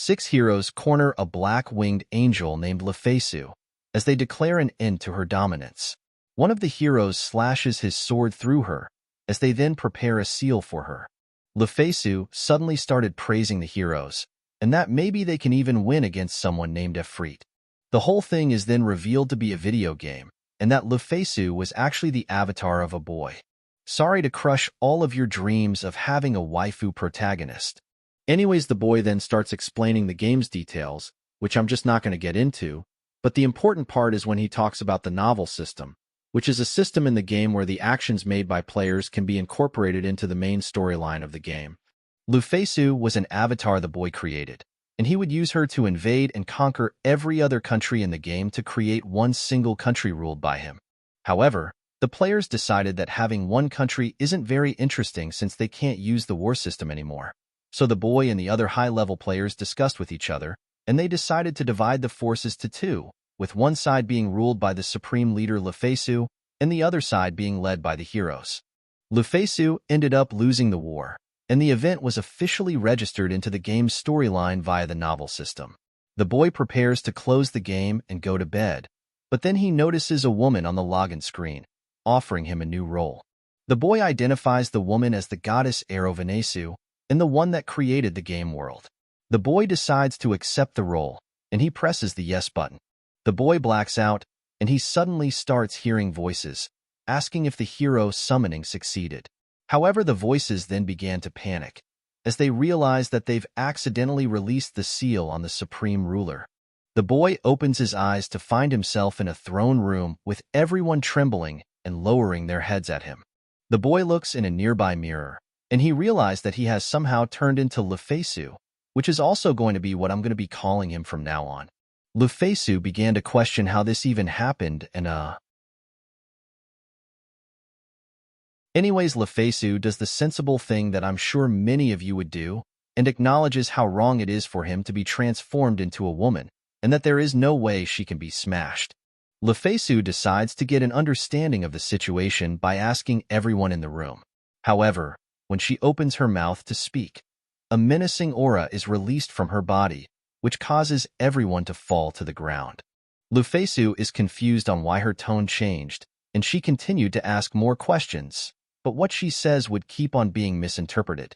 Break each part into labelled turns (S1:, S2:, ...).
S1: Six heroes corner a black-winged angel named Lufasu as they declare an end to her dominance. One of the heroes slashes his sword through her as they then prepare a seal for her. Lufasu suddenly started praising the heroes, and that maybe they can even win against someone named Efreet. The whole thing is then revealed to be a video game, and that Lufasu was actually the avatar of a boy. Sorry to crush all of your dreams of having a waifu protagonist. Anyways, the boy then starts explaining the game's details, which I'm just not going to get into, but the important part is when he talks about the novel system, which is a system in the game where the actions made by players can be incorporated into the main storyline of the game. Lufasu was an avatar the boy created, and he would use her to invade and conquer every other country in the game to create one single country ruled by him. However, the players decided that having one country isn't very interesting since they can't use the war system anymore. So the boy and the other high-level players discussed with each other, and they decided to divide the forces to two, with one side being ruled by the supreme leader Lufasu, and the other side being led by the heroes. Lufasu ended up losing the war, and the event was officially registered into the game's storyline via the novel system. The boy prepares to close the game and go to bed, but then he notices a woman on the login screen, offering him a new role. The boy identifies the woman as the goddess Venesu, and the one that created the game world. The boy decides to accept the role, and he presses the yes button. The boy blacks out, and he suddenly starts hearing voices, asking if the hero summoning succeeded. However, the voices then began to panic, as they realize that they've accidentally released the seal on the supreme ruler. The boy opens his eyes to find himself in a throne room with everyone trembling and lowering their heads at him. The boy looks in a nearby mirror, and he realized that he has somehow turned into Lufasu, which is also going to be what I'm going to be calling him from now on. Lufasu began to question how this even happened Anyways, Lufasu does the sensible thing that I'm sure many of you would do, and acknowledges how wrong it is for him to be transformed into a woman, and that there is no way she can be smashed. Lufasu decides to get an understanding of the situation by asking everyone in the room. However, when she opens her mouth to speak, a menacing aura is released from her body, which causes everyone to fall to the ground. Lufasu is confused on why her tone changed, and she continued to ask more questions, but what she says would keep on being misinterpreted.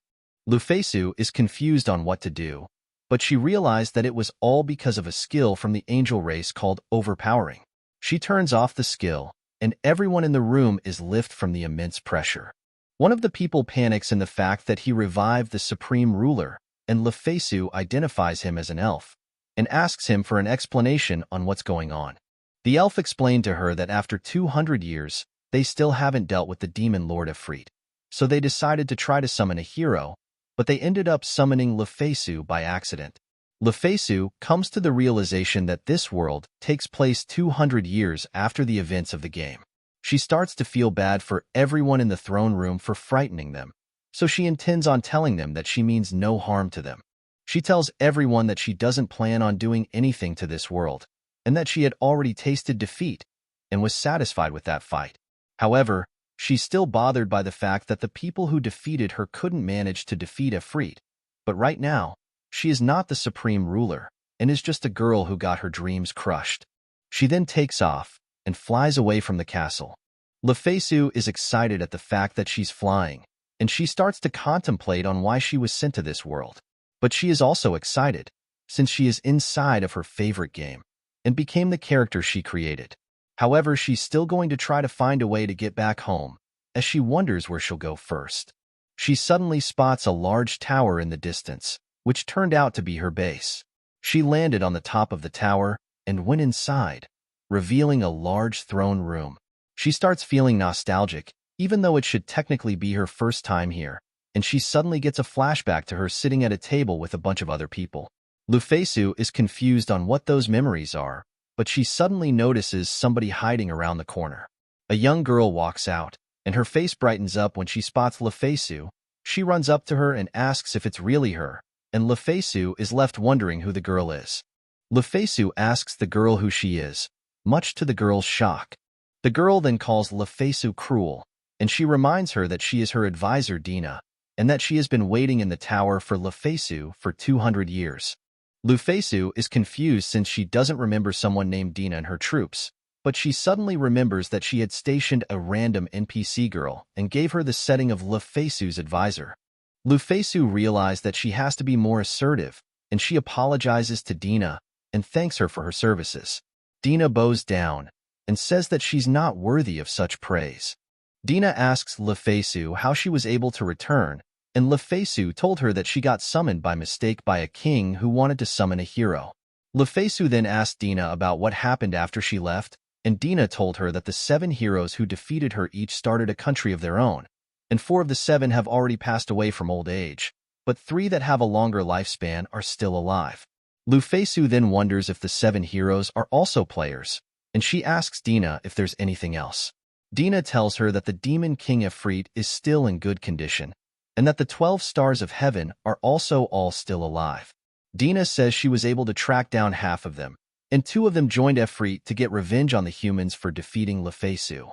S1: Lufasu is confused on what to do, but she realized that it was all because of a skill from the angel race called overpowering. She turns off the skill, and everyone in the room is lifted from the immense pressure. One of the people panics in the fact that he revived the supreme ruler, and Lufasu identifies him as an elf, and asks him for an explanation on what's going on. The elf explained to her that after 200 years, they still haven't dealt with the demon lord Efreet, so they decided to try to summon a hero, but they ended up summoning Lufasu by accident. Lufasu comes to the realization that this world takes place 200 years after the events of the game. She starts to feel bad for everyone in the throne room for frightening them, so she intends on telling them that she means no harm to them. She tells everyone that she doesn't plan on doing anything to this world, and that she had already tasted defeat and was satisfied with that fight. However, she's still bothered by the fact that the people who defeated her couldn't manage to defeat Efreet, but right now, she is not the supreme ruler and is just a girl who got her dreams crushed. She then takes off and flies away from the castle. Lufasu is excited at the fact that she's flying, and she starts to contemplate on why she was sent to this world. But she is also excited, since she is inside of her favorite game, and became the character she created. However, she's still going to try to find a way to get back home, as she wonders where she'll go first. She suddenly spots a large tower in the distance, which turned out to be her base. She landed on the top of the tower and went inside, revealing a large throne room. She starts feeling nostalgic, even though it should technically be her first time here, and she suddenly gets a flashback to her sitting at a table with a bunch of other people. Lufasu is confused on what those memories are, but she suddenly notices somebody hiding around the corner. A young girl walks out, and her face brightens up when she spots Lufasu. She runs up to her and asks if it's really her, and Lufasu is left wondering who the girl is. Lufasu asks the girl who she is, much to the girl's shock. The girl then calls Lufasu cruel, and she reminds her that she is her advisor Dina, and that she has been waiting in the tower for Lufasu for 200 years. Lufasu is confused since she doesn't remember someone named Dina in her troops, but she suddenly remembers that she had stationed a random NPC girl and gave her the setting of Lufasu's advisor. Lufasu realized that she has to be more assertive, and she apologizes to Dina and thanks her for her services. Dina bows down and says that she's not worthy of such praise. Dina asks Lufasu how she was able to return, and Lufasu told her that she got summoned by mistake by a king who wanted to summon a hero. Lufasu then asked Dina about what happened after she left, and Dina told her that the 7 heroes who defeated her each started a country of their own, and 4 of the 7 have already passed away from old age, but 3 that have a longer lifespan are still alive. Lufasu then wonders if the 7 heroes are also players, and she asks Dina if there's anything else. Dina tells her that the Demon King Efreet is still in good condition, and that the 12 stars of heaven are also all still alive. Dina says she was able to track down half of them, and 2 of them joined Efreet to get revenge on the humans for defeating Lufasu.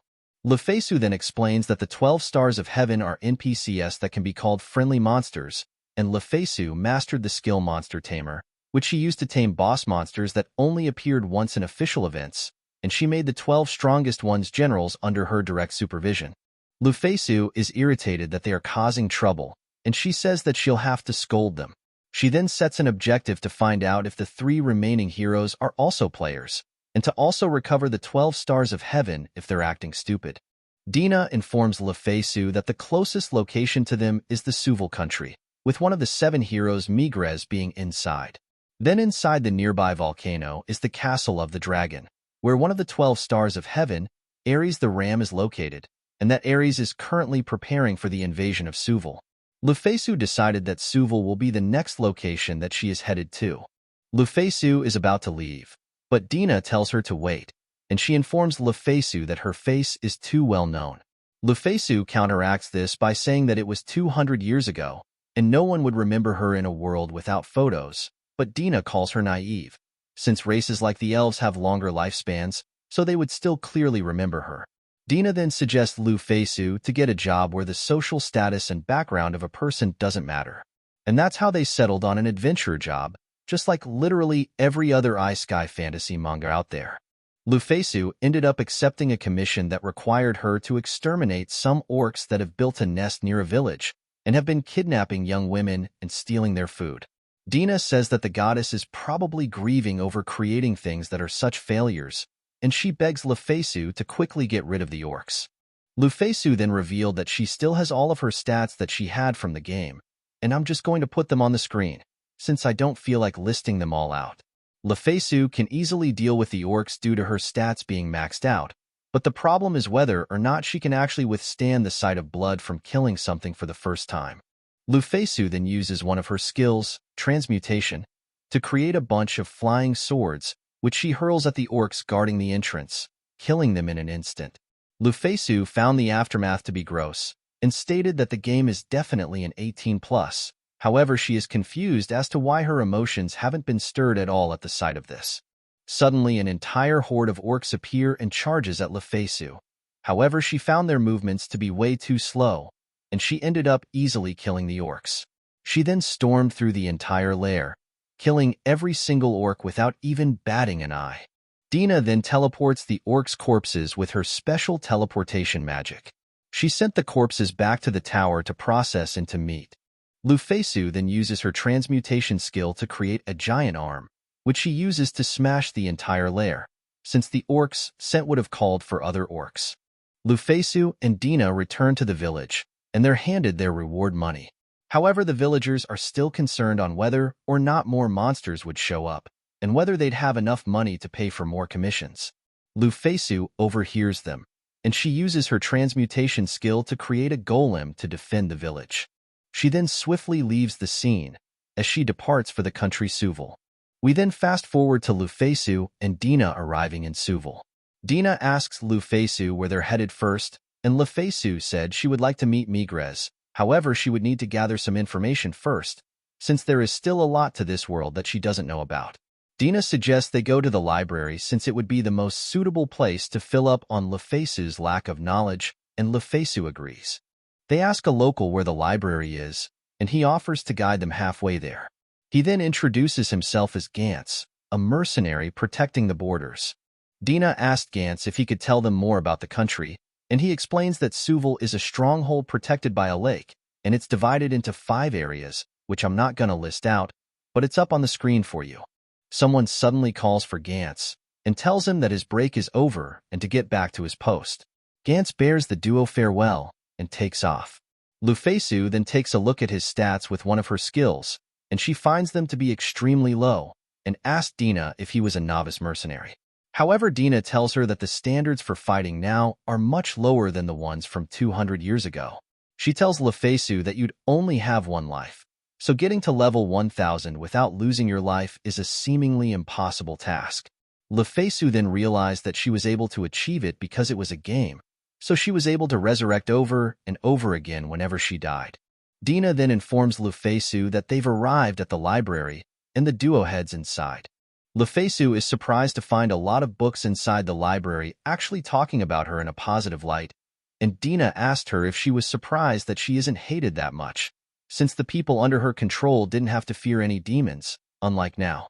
S1: Lufasu then explains that the 12 stars of heaven are NPCs that can be called friendly monsters, and Lufasu mastered the skill Monster Tamer, which she used to tame boss monsters that only appeared once in official events, and she made the 12 strongest ones generals under her direct supervision. Lufasu is irritated that they are causing trouble, and she says that she'll have to scold them. She then sets an objective to find out if the 3 remaining heroes are also players, and to also recover the 12 stars of heaven if they're acting stupid. Dina informs Lufasu that the closest location to them is the Suval country, with one of the 7 heroes Migres being inside. Then inside the nearby volcano is the Castle of the Dragon, where one of the 12 stars of heaven, Ares the Ram, is located, and that Ares is currently preparing for the invasion of Suval. Lufasu decided that Suval will be the next location that she is headed to. Lufasu is about to leave, but Dina tells her to wait, and she informs Lufasu that her face is too well known. Lufasu counteracts this by saying that it was 200 years ago, and no one would remember her in a world without photos, but Dina calls her naive, since races like the elves have longer lifespans, so they would still clearly remember her. Dina then suggests Lufasu to get a job where the social status and background of a person doesn't matter. And that's how they settled on an adventurer job, just like literally every other iSky fantasy manga out there. Lufasu ended up accepting a commission that required her to exterminate some orcs that have built a nest near a village and have been kidnapping young women and stealing their food. Dina says that the goddess is probably grieving over creating things that are such failures, and she begs Lufasu to quickly get rid of the orcs. Lufasu then revealed that she still has all of her stats that she had from the game, and I'm just going to put them on the screen, since I don't feel like listing them all out. Lufasu can easily deal with the orcs due to her stats being maxed out, but the problem is whether or not she can actually withstand the sight of blood from killing something for the first time. Lufasu then uses one of her skills, transmutation, to create a bunch of flying swords, which she hurls at the orcs guarding the entrance, killing them in an instant. Lufasu found the aftermath to be gross, and stated that the game is definitely an 18+. However, she is confused as to why her emotions haven't been stirred at all at the sight of this. Suddenly, an entire horde of orcs appear and charges at Lufasu. However, she found their movements to be way too slow, and she ended up easily killing the orcs. She then stormed through the entire lair, killing every single orc without even batting an eye. Dina then teleports the orcs' corpses with her special teleportation magic. She sent the corpses back to the tower to process into meat. Lufasu then uses her transmutation skill to create a giant arm, which she uses to smash the entire lair, since the orcs sent would have called for other orcs. Lufasu and Dina return to the village, and they're handed their reward money. However, the villagers are still concerned on whether or not more monsters would show up, and whether they'd have enough money to pay for more commissions. Lufasu overhears them, and she uses her transmutation skill to create a golem to defend the village. She then swiftly leaves the scene, as she departs for the country Suval. We then fast forward to Lufasu and Dina arriving in Suval. Dina asks Lufasu where they're headed first, and Lufasu said she would like to meet Migres. However, she would need to gather some information first, since there is still a lot to this world that she doesn't know about. Dina suggests they go to the library since it would be the most suitable place to fill up on Lufasu's lack of knowledge, and Lufasu agrees. They ask a local where the library is, and he offers to guide them halfway there. He then introduces himself as Gantz, a mercenary protecting the borders. Dina asked Gantz if he could tell them more about the country, and he explains that Suvil is a stronghold protected by a lake, and it's divided into 5 areas, which I'm not gonna list out, but it's up on the screen for you. Someone suddenly calls for Gantz and tells him that his break is over and to get back to his post. Gantz bears the duo farewell and takes off. Lufasu then takes a look at his stats with one of her skills, and she finds them to be extremely low, and asks Dina if he was a novice mercenary. However, Dina tells her that the standards for fighting now are much lower than the ones from 200 years ago. She tells Lufasu that you'd only have one life, so getting to level 1000 without losing your life is a seemingly impossible task. Lufasu then realized that she was able to achieve it because it was a game, so she was able to resurrect over and over again whenever she died. Dina then informs Lufasu that they've arrived at the library, and the duo heads inside. Lufasu is surprised to find a lot of books inside the library actually talking about her in a positive light, and Dina asked her if she was surprised that she isn't hated that much, since the people under her control didn't have to fear any demons, unlike now.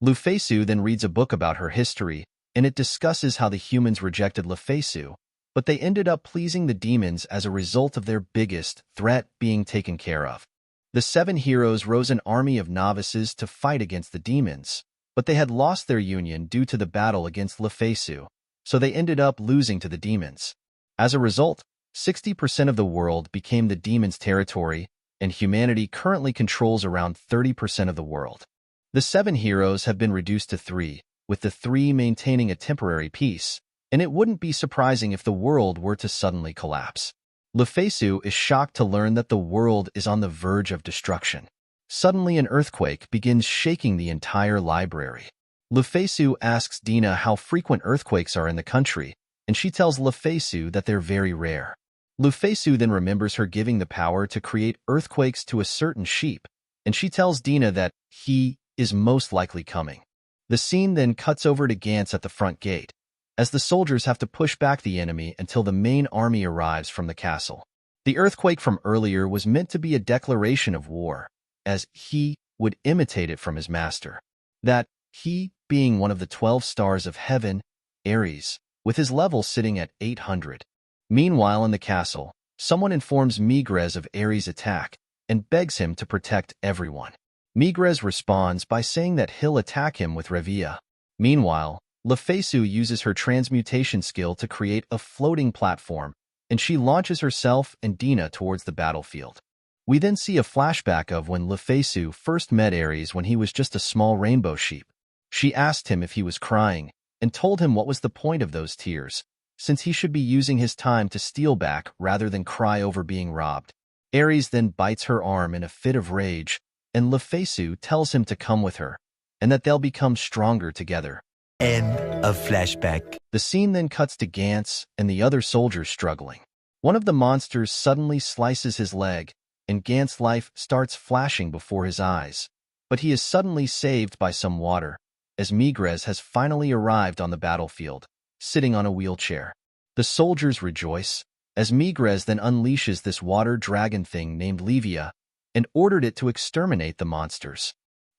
S1: Lufasu then reads a book about her history, and it discusses how the humans rejected Lufasu, but they ended up pleasing the demons as a result of their biggest threat being taken care of. The 7 heroes rose an army of novices to fight against the demons, but they had lost their union due to the battle against Lufasu, so they ended up losing to the demons. As a result, 60% of the world became the demons' territory, and humanity currently controls around 30% of the world. The 7 heroes have been reduced to 3, with the 3 maintaining a temporary peace, and it wouldn't be surprising if the world were to suddenly collapse. Lufasu is shocked to learn that the world is on the verge of destruction. Suddenly, an earthquake begins shaking the entire library. Lufasu asks Dina how frequent earthquakes are in the country, and she tells Lufasu that they're very rare. Lufasu then remembers her giving the power to create earthquakes to a certain sheep, and she tells Dina that he is most likely coming. The scene then cuts over to Gantz at the front gate, as the soldiers have to push back the enemy until the main army arrives from the castle. The earthquake from earlier was meant to be a declaration of war, as he would imitate it from his master. That he being one of the 12 stars of heaven, Ares, with his level sitting at 800. Meanwhile, in the castle, someone informs Migres of Ares' attack and begs him to protect everyone. Migres responds by saying that he'll attack him with Revia. Meanwhile, Lufasu uses her transmutation skill to create a floating platform, and she launches herself and Dina towards the battlefield. We then see a flashback of when Lufasu first met Ares when he was just a small rainbow sheep. She asked him if he was crying, and told him what was the point of those tears, since he should be using his time to steal back rather than cry over being robbed. Ares then bites her arm in a fit of rage, and Lufasu tells him to come with her, and that they'll become stronger together.
S2: End of flashback.
S1: The scene then cuts to Gantz and the other soldiers struggling. One of the monsters suddenly slices his leg, and Gantz's life starts flashing before his eyes. But he is suddenly saved by some water, as Migres has finally arrived on the battlefield, sitting on a wheelchair. The soldiers rejoice, as Migres then unleashes this water dragon thing named Levia, and ordered it to exterminate the monsters.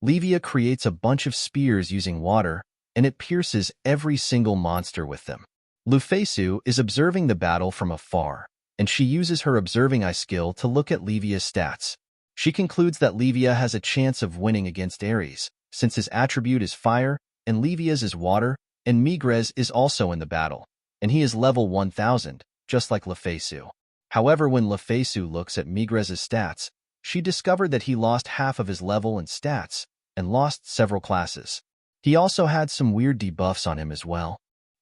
S1: Levia creates a bunch of spears using water, and it pierces every single monster with them. Lufasu is observing the battle from afar, and she uses her observing eye skill to look at Levia's stats. She concludes that Levia has a chance of winning against Ares, since his attribute is fire, and Levia's is water, and Migres is also in the battle, and he is level 1000, just like Lufasu. However, when Lufasu looks at Migres' stats, she discovered that he lost half of his level and stats, and lost several classes. He also had some weird debuffs on him as well.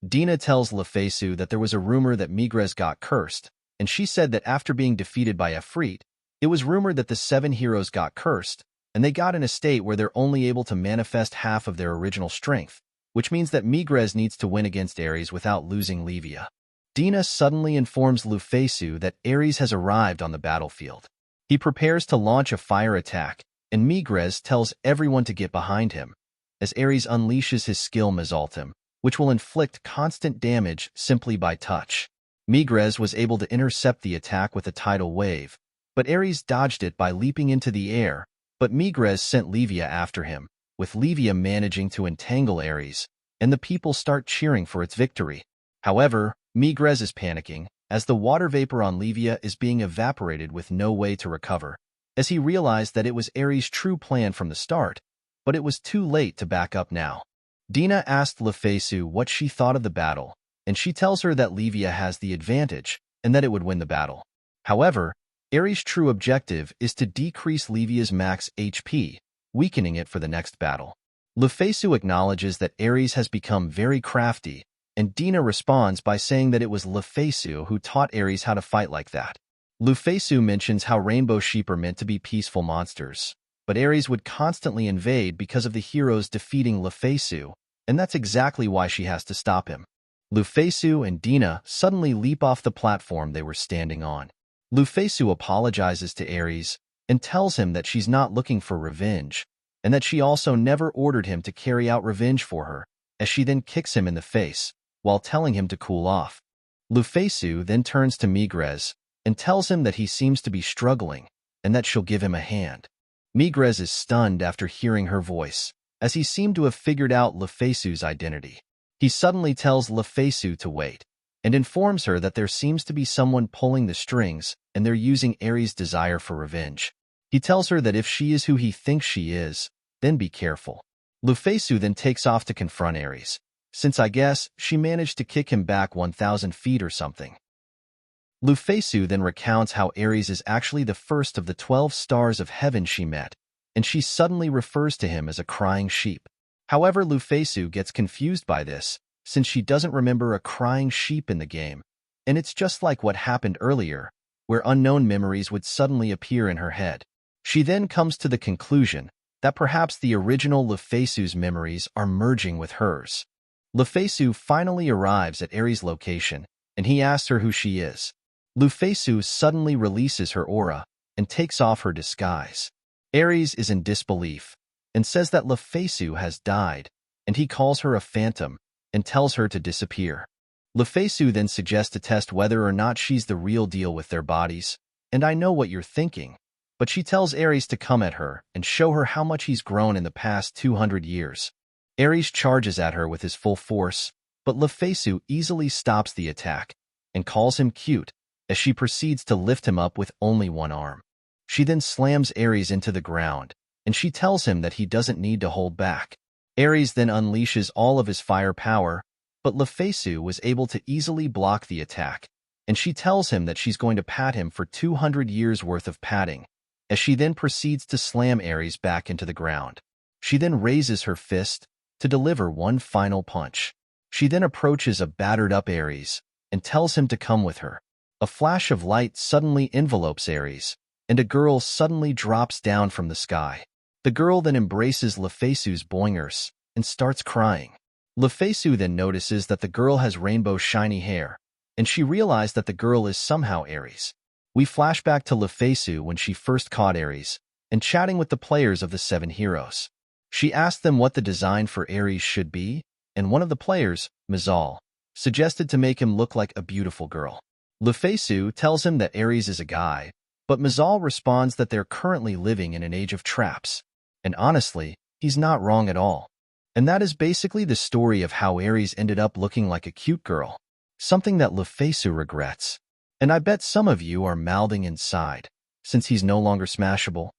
S1: Dina tells Lufasu that there was a rumor that Migres got cursed, and she said that after being defeated by Efreet, it was rumored that the 7 heroes got cursed, and they got in a state where they're only able to manifest half of their original strength, which means that Migres needs to win against Ares without losing Levia. Dina suddenly informs Lufasu that Ares has arrived on the battlefield. He prepares to launch a fire attack, and Migres tells everyone to get behind him, as Ares unleashes his skill Mizaltim, which will inflict constant damage simply by touch. Migres was able to intercept the attack with a tidal wave, but Ares dodged it by leaping into the air, But Migres sent Livia after him, with Livia managing to entangle Ares, and the people start cheering for its victory. However, Migres is panicking, as the water vapor on Livia is being evaporated with no way to recover, as he realized that it was Ares' true plan from the start, but it was too late to back up now. Dina asked Lufasu what she thought of the battle, and she tells her that Livia has the advantage, and that it would win the battle. However, Ares' true objective is to decrease Livia's max HP, weakening it for the next battle. Lufasu acknowledges that Ares has become very crafty, and Dina responds by saying that it was Lufasu who taught Ares how to fight like that. Lufasu mentions how rainbow sheep are meant to be peaceful monsters, but Ares would constantly invade because of the heroes defeating Lufasu, and that's exactly why she has to stop him. Lufasu and Dina suddenly leap off the platform they were standing on. Lufasu apologizes to Ares and tells him that she's not looking for revenge, and that she also never ordered him to carry out revenge for her, as she then kicks him in the face, while telling him to cool off. Lufasu then turns to Migres and tells him that he seems to be struggling, and that she'll give him a hand. Migres is stunned after hearing her voice, as he seemed to have figured out Lufasu's identity. He suddenly tells Lufasu to wait, and informs her that there seems to be someone pulling the strings, and they're using Ares' desire for revenge. He tells her that if she is who he thinks she is, then be careful. Lufasu then takes off to confront Ares, since I guess she managed to kick him back 1,000 feet or something. Lufasu then recounts how Ares is actually the first of the 12 stars of heaven she met, and she suddenly refers to him as a crying sheep. However, Lufasu gets confused by this, since she doesn't remember a crying sheep in the game, and it's just like what happened earlier, where unknown memories would suddenly appear in her head. She then comes to the conclusion that perhaps the original Lufasu's memories are merging with hers. Lufasu finally arrives at Ares' location, and he asks her who she is. Lufasu suddenly releases her aura and takes off her disguise. Ares is in disbelief and says that Lufasu has died, and he calls her a phantom and tells her to disappear. Lufasu then suggests to test whether or not she's the real deal with their bodies, and I know what you're thinking, but she tells Ares to come at her and show her how much he's grown in the past 200 years. Ares charges at her with his full force, but Lufasu easily stops the attack and calls him cute as she proceeds to lift him up with only one arm. She then slams Ares into the ground, and she tells him that he doesn't need to hold back. Ares then unleashes all of his fire power, but Lufasu was able to easily block the attack, and she tells him that she's going to pat him for 200 years worth of patting, as she then proceeds to slam Ares back into the ground. She then raises her fist to deliver one final punch. She then approaches a battered-up Ares and tells him to come with her. A flash of light suddenly envelopes Ares, and a girl suddenly drops down from the sky. The girl then embraces Lufasu's boingers and starts crying. Lufasu then notices that the girl has rainbow shiny hair, and she realized that the girl is somehow Ares. We flash back to Lufasu when she first caught Ares, and chatting with the players of the 7 heroes. She asked them what the design for Ares should be, and one of the players, Mafahl, suggested to make him look like a beautiful girl. Lufasu tells him that Ares is a guy, but Mafahl responds that they're currently living in an age of traps. And honestly, he's not wrong at all. And that is basically the story of how Ares ended up looking like a cute girl, something that Lufasu regrets. And I bet some of you are mouthing inside, since he's no longer smashable.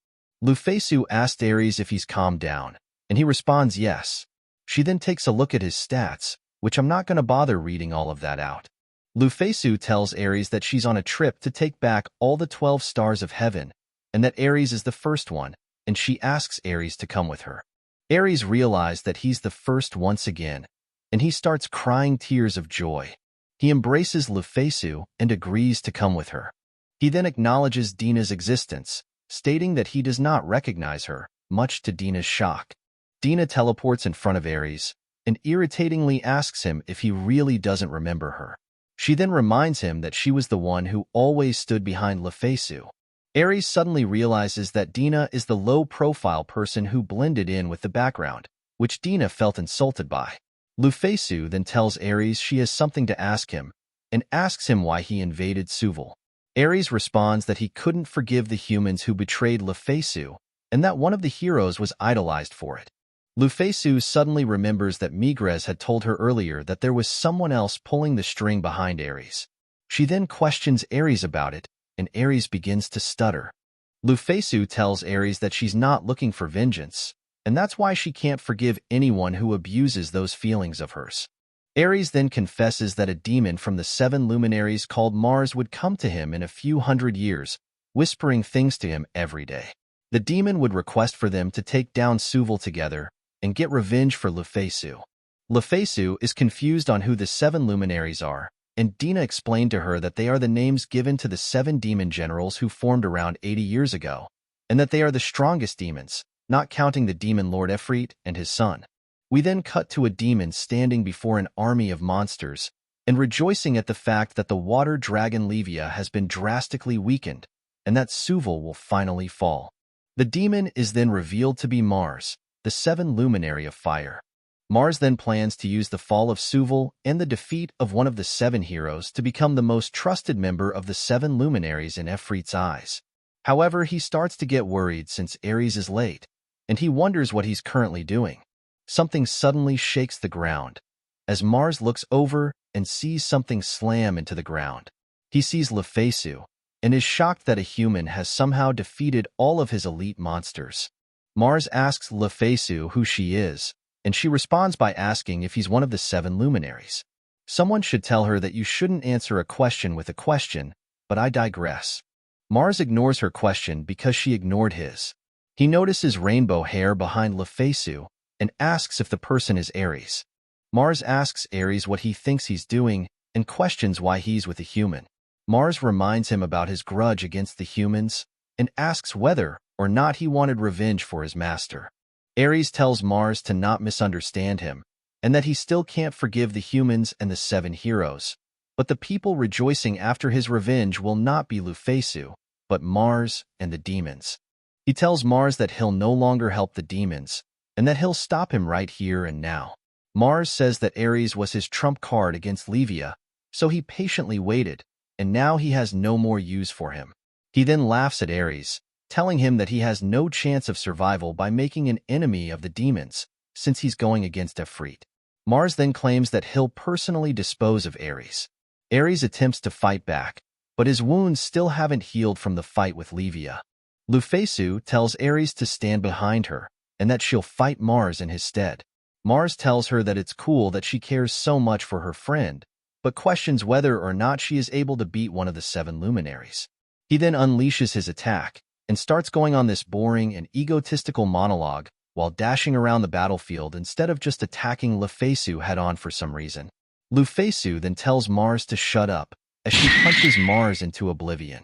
S1: Lufasu asked Ares if he's calmed down, and he responds yes. She then takes a look at his stats, which I'm not going to bother reading all of that out. Lufasu tells Ares that she's on a trip to take back all the 12 stars of heaven, and that Ares is the first one, and she asks Ares to come with her. Ares realizes that he's the first once again, and he starts crying tears of joy. He embraces Lufasu and agrees to come with her. He then acknowledges Dina's existence, stating that he does not recognize her, much to Dina's shock. Dina teleports in front of Ares, and irritatingly asks him if he really doesn't remember her. She then reminds him that she was the one who always stood behind Lufasu. Ares suddenly realizes that Dina is the low-profile person who blended in with the background, which Dina felt insulted by. Lufasu then tells Ares she has something to ask him, and asks him why he invaded Suval. Ares responds that he couldn't forgive the humans who betrayed Lufasu, and that one of the heroes was idolized for it. Lufasu suddenly remembers that Migres had told her earlier that there was someone else pulling the string behind Ares. She then questions Ares about it, and Ares begins to stutter. Lufasu tells Ares that she's not looking for vengeance, and that's why she can't forgive anyone who abuses those feelings of hers. Ares then confesses that a demon from the 7 luminaries called Mars would come to him in a few hundred years, whispering things to him every day. The demon would request for them to take down Suval together and get revenge for Lufasu. Lufasu is confused on who the 7 luminaries are, and Dina explained to her that they are the names given to the 7 demon generals who formed around 80 years ago, and that they are the strongest demons, not counting the demon Lord Efreet and his son. We then cut to a demon standing before an army of monsters and rejoicing at the fact that the water dragon Levia has been drastically weakened and that Suval will finally fall. The demon is then revealed to be Mars, the 7 luminary of fire. Mars then plans to use the fall of Suval and the defeat of one of the 7 heroes to become the most trusted member of the 7 luminaries in Efreet's eyes. However, he starts to get worried since Ares is late, and he wonders what he's currently doing. Something suddenly shakes the ground, as Mars looks over and sees something slam into the ground. He sees Lufasu, and is shocked that a human has somehow defeated all of his elite monsters. Mars asks Lufasu who she is, and she responds by asking if he's one of the 7 luminaries. Someone should tell her that you shouldn't answer a question with a question, but I digress. Mars ignores her question because she ignored his. He notices rainbow hair behind Lufasu and asks if the person is Ares. Mars asks Ares what he thinks he's doing and questions why he's with a human. Mars reminds him about his grudge against the humans and asks whether or not he wanted revenge for his master. Ares tells Mars to not misunderstand him and that he still can't forgive the humans and the 7 heroes, but the people rejoicing after his revenge will not be Lufasu, but Mars and the demons. He tells Mars that he'll no longer help the demons and that he'll stop him right here and now. Mars says that Ares was his trump card against Levia, so he patiently waited, and now he has no more use for him. He then laughs at Ares, telling him that he has no chance of survival by making an enemy of the demons, since he's going against Efreet. Mars then claims that he'll personally dispose of Ares. Ares attempts to fight back, but his wounds still haven't healed from the fight with Levia. Lufasu tells Ares to stand behind her, and that she'll fight Mars in his stead. Mars tells her that it's cool that she cares so much for her friend, but questions whether or not she is able to beat one of the 7 luminaries. He then unleashes his attack and starts going on this boring and egotistical monologue while dashing around the battlefield instead of just attacking Lufasu head-on for some reason. Lufasu then tells Mars to shut up as she punches Mars into oblivion.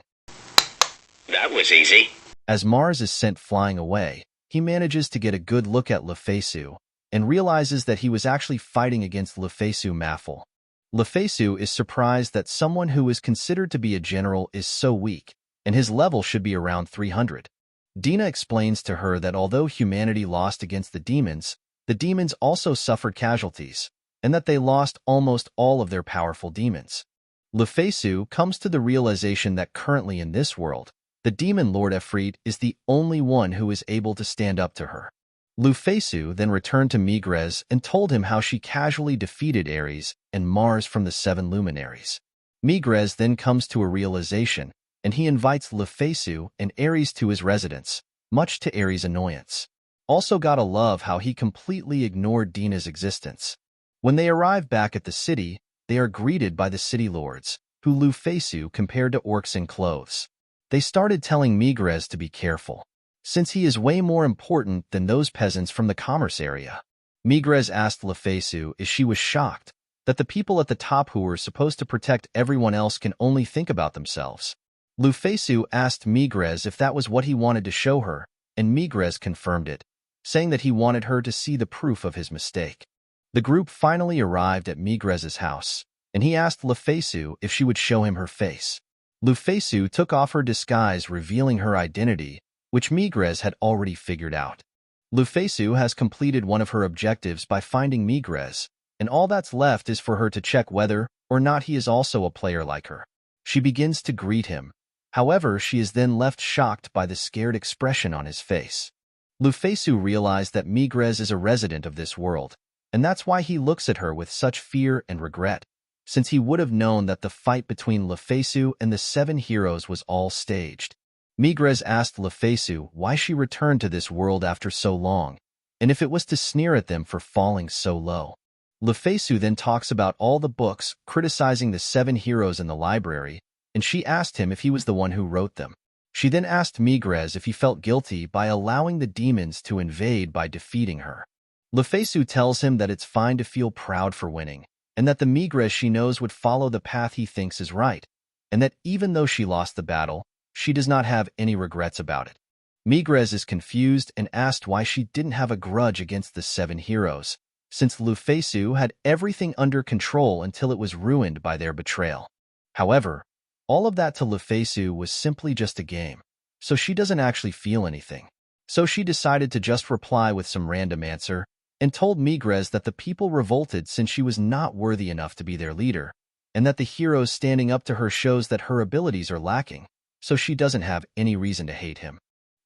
S3: That was easy.
S1: As Mars is sent flying away, he manages to get a good look at Lufasu and realizes that he was actually fighting against Lufasu Mafahl. Lufasu is surprised that someone who is considered to be a general is so weak, and his level should be around 300. Dina explains to her that although humanity lost against the demons also suffered casualties, and that they lost almost all of their powerful demons. Lufasu comes to the realization that currently in this world, the demon Lord Efreet is the only one who is able to stand up to her. Lufasu then returned to Migres and told him how she casually defeated Ares and Mars from the 7 luminaries. Migres then comes to a realization, and he invites Lufasu and Ares to his residence, much to Ares' annoyance. Also gotta love how he completely ignored Dina's existence. When they arrive back at the city, they are greeted by the city lords, who Lufasu compared to orcs in clothes. They started telling Migres to be careful, since he is way more important than those peasants from the commerce area. Migres asked Lufasu if she was shocked that the people at the top who were supposed to protect everyone else can only think about themselves. Lufasu asked Migres if that was what he wanted to show her, and Migres confirmed it, saying that he wanted her to see the proof of his mistake. The group finally arrived at Migres' house, and he asked Lufasu if she would show him her face. Lufasu took off her disguise, revealing her identity, which Migres had already figured out. Lufasu has completed one of her objectives by finding Migres, and all that's left is for her to check whether or not he is also a player like her. She begins to greet him. However, she is then left shocked by the scared expression on his face. Lufasu realized that Migres is a resident of this world, and that's why he looks at her with such fear and regret, since he would have known that the fight between Lufasu and the 7 heroes was all staged. Migres asked Lufasu why she returned to this world after so long, and if it was to sneer at them for falling so low. Lufasu then talks about all the books criticizing the 7 heroes in the library, and she asked him if he was the one who wrote them. She then asked Migres if he felt guilty by allowing the demons to invade by defeating her. Lufasu tells him that it's fine to feel proud for winning, and that the Migres she knows would follow the path he thinks is right, and that even though she lost the battle, she does not have any regrets about it. Migres is confused and asked why she didn't have a grudge against the 7 heroes, since Lufasu had everything under control until it was ruined by their betrayal. However, all of that to Lufasu was simply just a game, so she doesn't actually feel anything. So she decided to just reply with some random answer, and told Migres that the people revolted since she was not worthy enough to be their leader, and that the heroes standing up to her shows that her abilities are lacking, so she doesn't have any reason to hate him.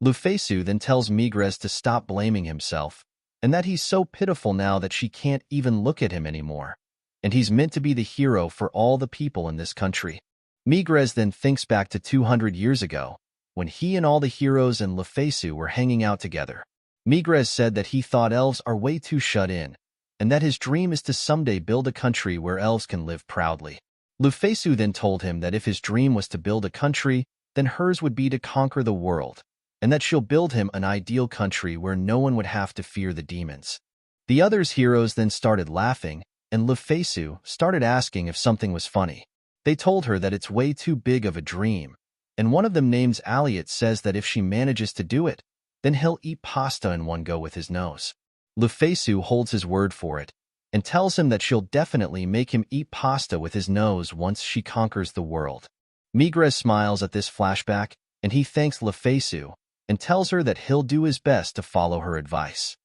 S1: Lufasu then tells Migres to stop blaming himself, and that he's so pitiful now that she can't even look at him anymore, and he's meant to be the hero for all the people in this country. Migres then thinks back to 200 years ago, when he and all the heroes and Lufasu were hanging out together. Migres said that he thought elves are way too shut in, and that his dream is to someday build a country where elves can live proudly. Lufasu then told him that if his dream was to build a country, then hers would be to conquer the world, and that she'll build him an ideal country where no one would have to fear the demons. The others' heroes then started laughing, and Lufasu started asking if something was funny. They told her that it's way too big of a dream, and one of them, named Aliot, says that if she manages to do it, then he'll eat pasta in one go with his nose. Lufasu holds his word for it, and tells him that she'll definitely make him eat pasta with his nose once she conquers the world. Migres smiles at this flashback, and he thanks Lufasu, and tells her that he'll do his best to follow her advice.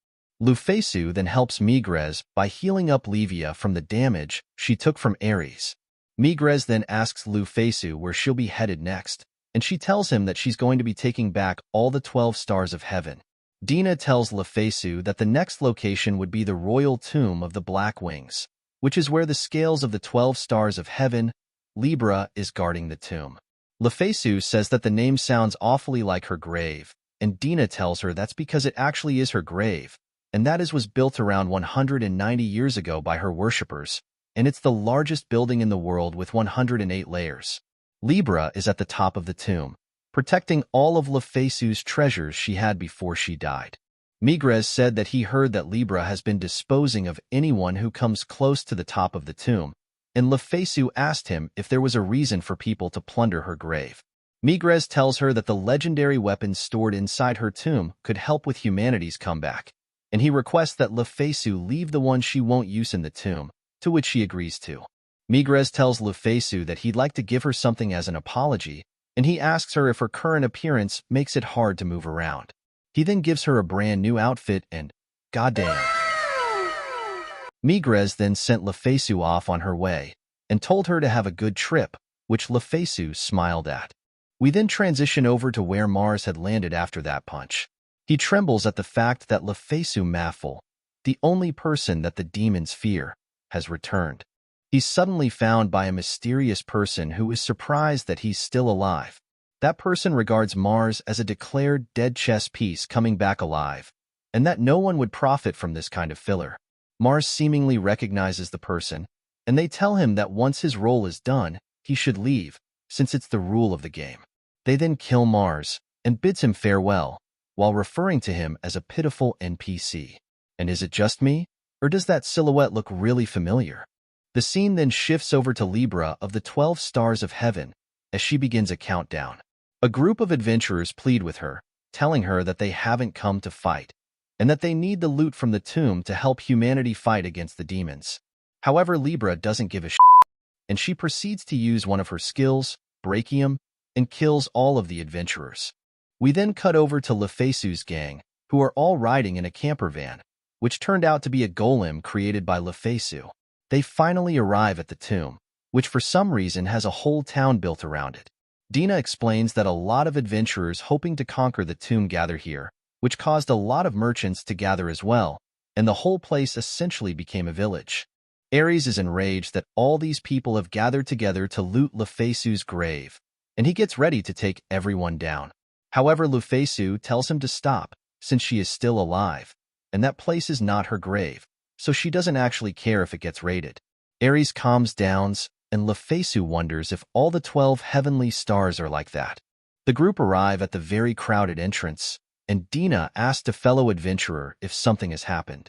S1: Lufasu then helps Migres by healing up Livia from the damage she took from Ares. Migres then asks Lufasu where she'll be headed next, and she tells him that she's going to be taking back all the 12 stars of heaven. Dina tells Lufasu that the next location would be the royal tomb of the Black Wings, which is where the scales of the 12 stars of heaven, Libra, is guarding the tomb. Lufasu says that the name sounds awfully like her grave, and Dina tells her that's because it actually is her grave, and that was built around 190 years ago by her worshippers, and it's the largest building in the world with 108 layers. Libra is at the top of the tomb, protecting all of Lufasu's treasures she had before she died. Migres said that he heard that Libra has been disposing of anyone who comes close to the top of the tomb, and Lufasu asked him if there was a reason for people to plunder her grave. Migres tells her that the legendary weapons stored inside her tomb could help with humanity's comeback, and he requests that Lufasu leave the one she won't use in the tomb, to which she agrees to. Migres tells Lufasu that he'd like to give her something as an apology, and he asks her if her current appearance makes it hard to move around. He then gives her a brand new outfit and, goddamn. Migres then sent Lufasu off on her way, and told her to have a good trip, which Lufasu smiled at. We then transition over to where Mars had landed after that punch. He trembles at the fact that Lufasu Mafahl, the only person that the demons fear, has returned. He's suddenly found by a mysterious person who is surprised that he's still alive. That person regards Mars as a declared dead chess piece coming back alive, and that no one would profit from this kind of filler. Mars seemingly recognizes the person, and they tell him that once his role is done, he should leave, since it's the rule of the game. They then kill Mars, and bids him farewell, while referring to him as a pitiful NPC. And is it just me, or does that silhouette look really familiar? The scene then shifts over to Libra of the 12 stars of heaven, as she begins a countdown. A group of adventurers plead with her, telling her that they haven't come to fight, and that they need the loot from the tomb to help humanity fight against the demons. However, Libra doesn't give a shit, and she proceeds to use one of her skills, Brachium, and kills all of the adventurers. We then cut over to Lufasu's gang, who are all riding in a camper van, which turned out to be a golem created by Lufasu. They finally arrive at the tomb, which for some reason has a whole town built around it. Dina explains that a lot of adventurers hoping to conquer the tomb gather here, which caused a lot of merchants to gather as well, and the whole place essentially became a village. Ares is enraged that all these people have gathered together to loot Lufasu's grave, and he gets ready to take everyone down. However, Lufasu tells him to stop, since she is still alive, and that place is not her grave, so she doesn't actually care if it gets raided. Ares calms down, and Lufasu wonders if all the 12 heavenly stars are like that. The group arrive at the very crowded entrance, and Dina asks a fellow adventurer if something has happened.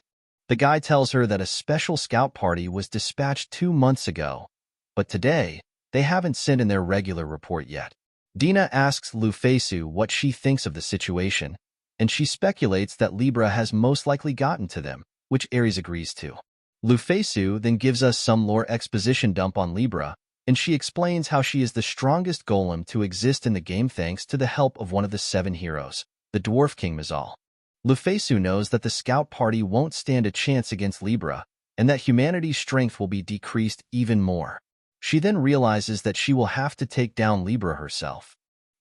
S1: The guy tells her that a special scout party was dispatched 2 months ago, but today, they haven't sent in their regular report yet. Dina asks Lufasu what she thinks of the situation, and she speculates that Libra has most likely gotten to them, which Ares agrees to. Lufasu then gives us some lore exposition dump on Libra, and she explains how she is the strongest golem to exist in the game thanks to the help of one of the 7 heroes, the Dwarf King Mazal. Lufasu knows that the scout party won't stand a chance against Libra, and that humanity's strength will be decreased even more. She then realizes that she will have to take down Libra herself.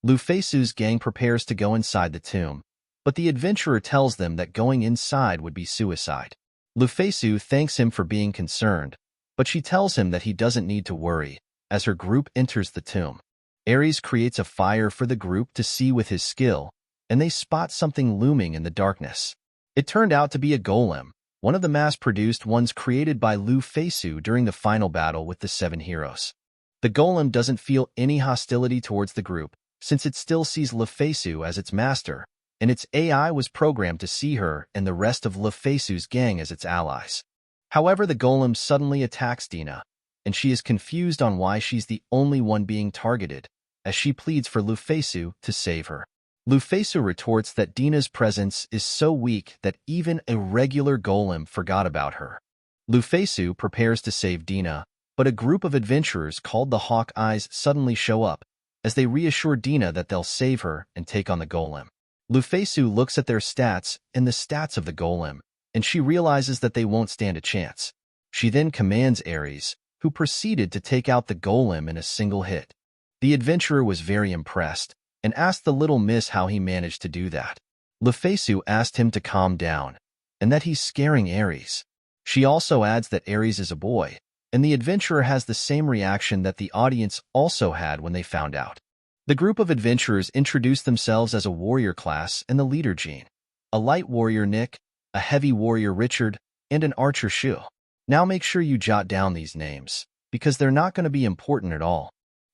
S1: Lufasu's gang prepares to go inside the tomb, but the adventurer tells them that going inside would be suicide. Lufasu thanks him for being concerned, but she tells him that he doesn't need to worry, as her group enters the tomb. Ares creates a fire for the group to see with his skill, and they spot something looming in the darkness. It turned out to be a golem, one of the mass-produced ones created by Lufasu during the final battle with the 7 heroes. The golem doesn't feel any hostility towards the group, since it still sees Lufasu as its master, and its AI was programmed to see her and the rest of Lufasu's gang as its allies. However, the golem suddenly attacks Dina, and she is confused on why she's the only one being targeted, as she pleads for Lufasu to save her. Lufasu retorts that Dina's presence is so weak that even a regular golem forgot about her. Lufasu prepares to save Dina, but a group of adventurers called the Hawkeyes suddenly show up, as they reassure Dina that they'll save her and take on the golem. Lufasu looks at their stats and the stats of the golem, and she realizes that they won't stand a chance. She then commands Ares, who proceeded to take out the golem in a single hit. The adventurer was very impressed, and asked the little miss how he managed to do that. Lufasu asked him to calm down, and that he's scaring Ares. She also adds that Ares is a boy, and the adventurer has the same reaction that the audience also had when they found out. The group of adventurers introduce themselves as a warrior class and the leader Jean, a light warrior Nick, a heavy warrior Richard, and an archer Shu. Now make sure you jot down these names, because they're not going to be important at all.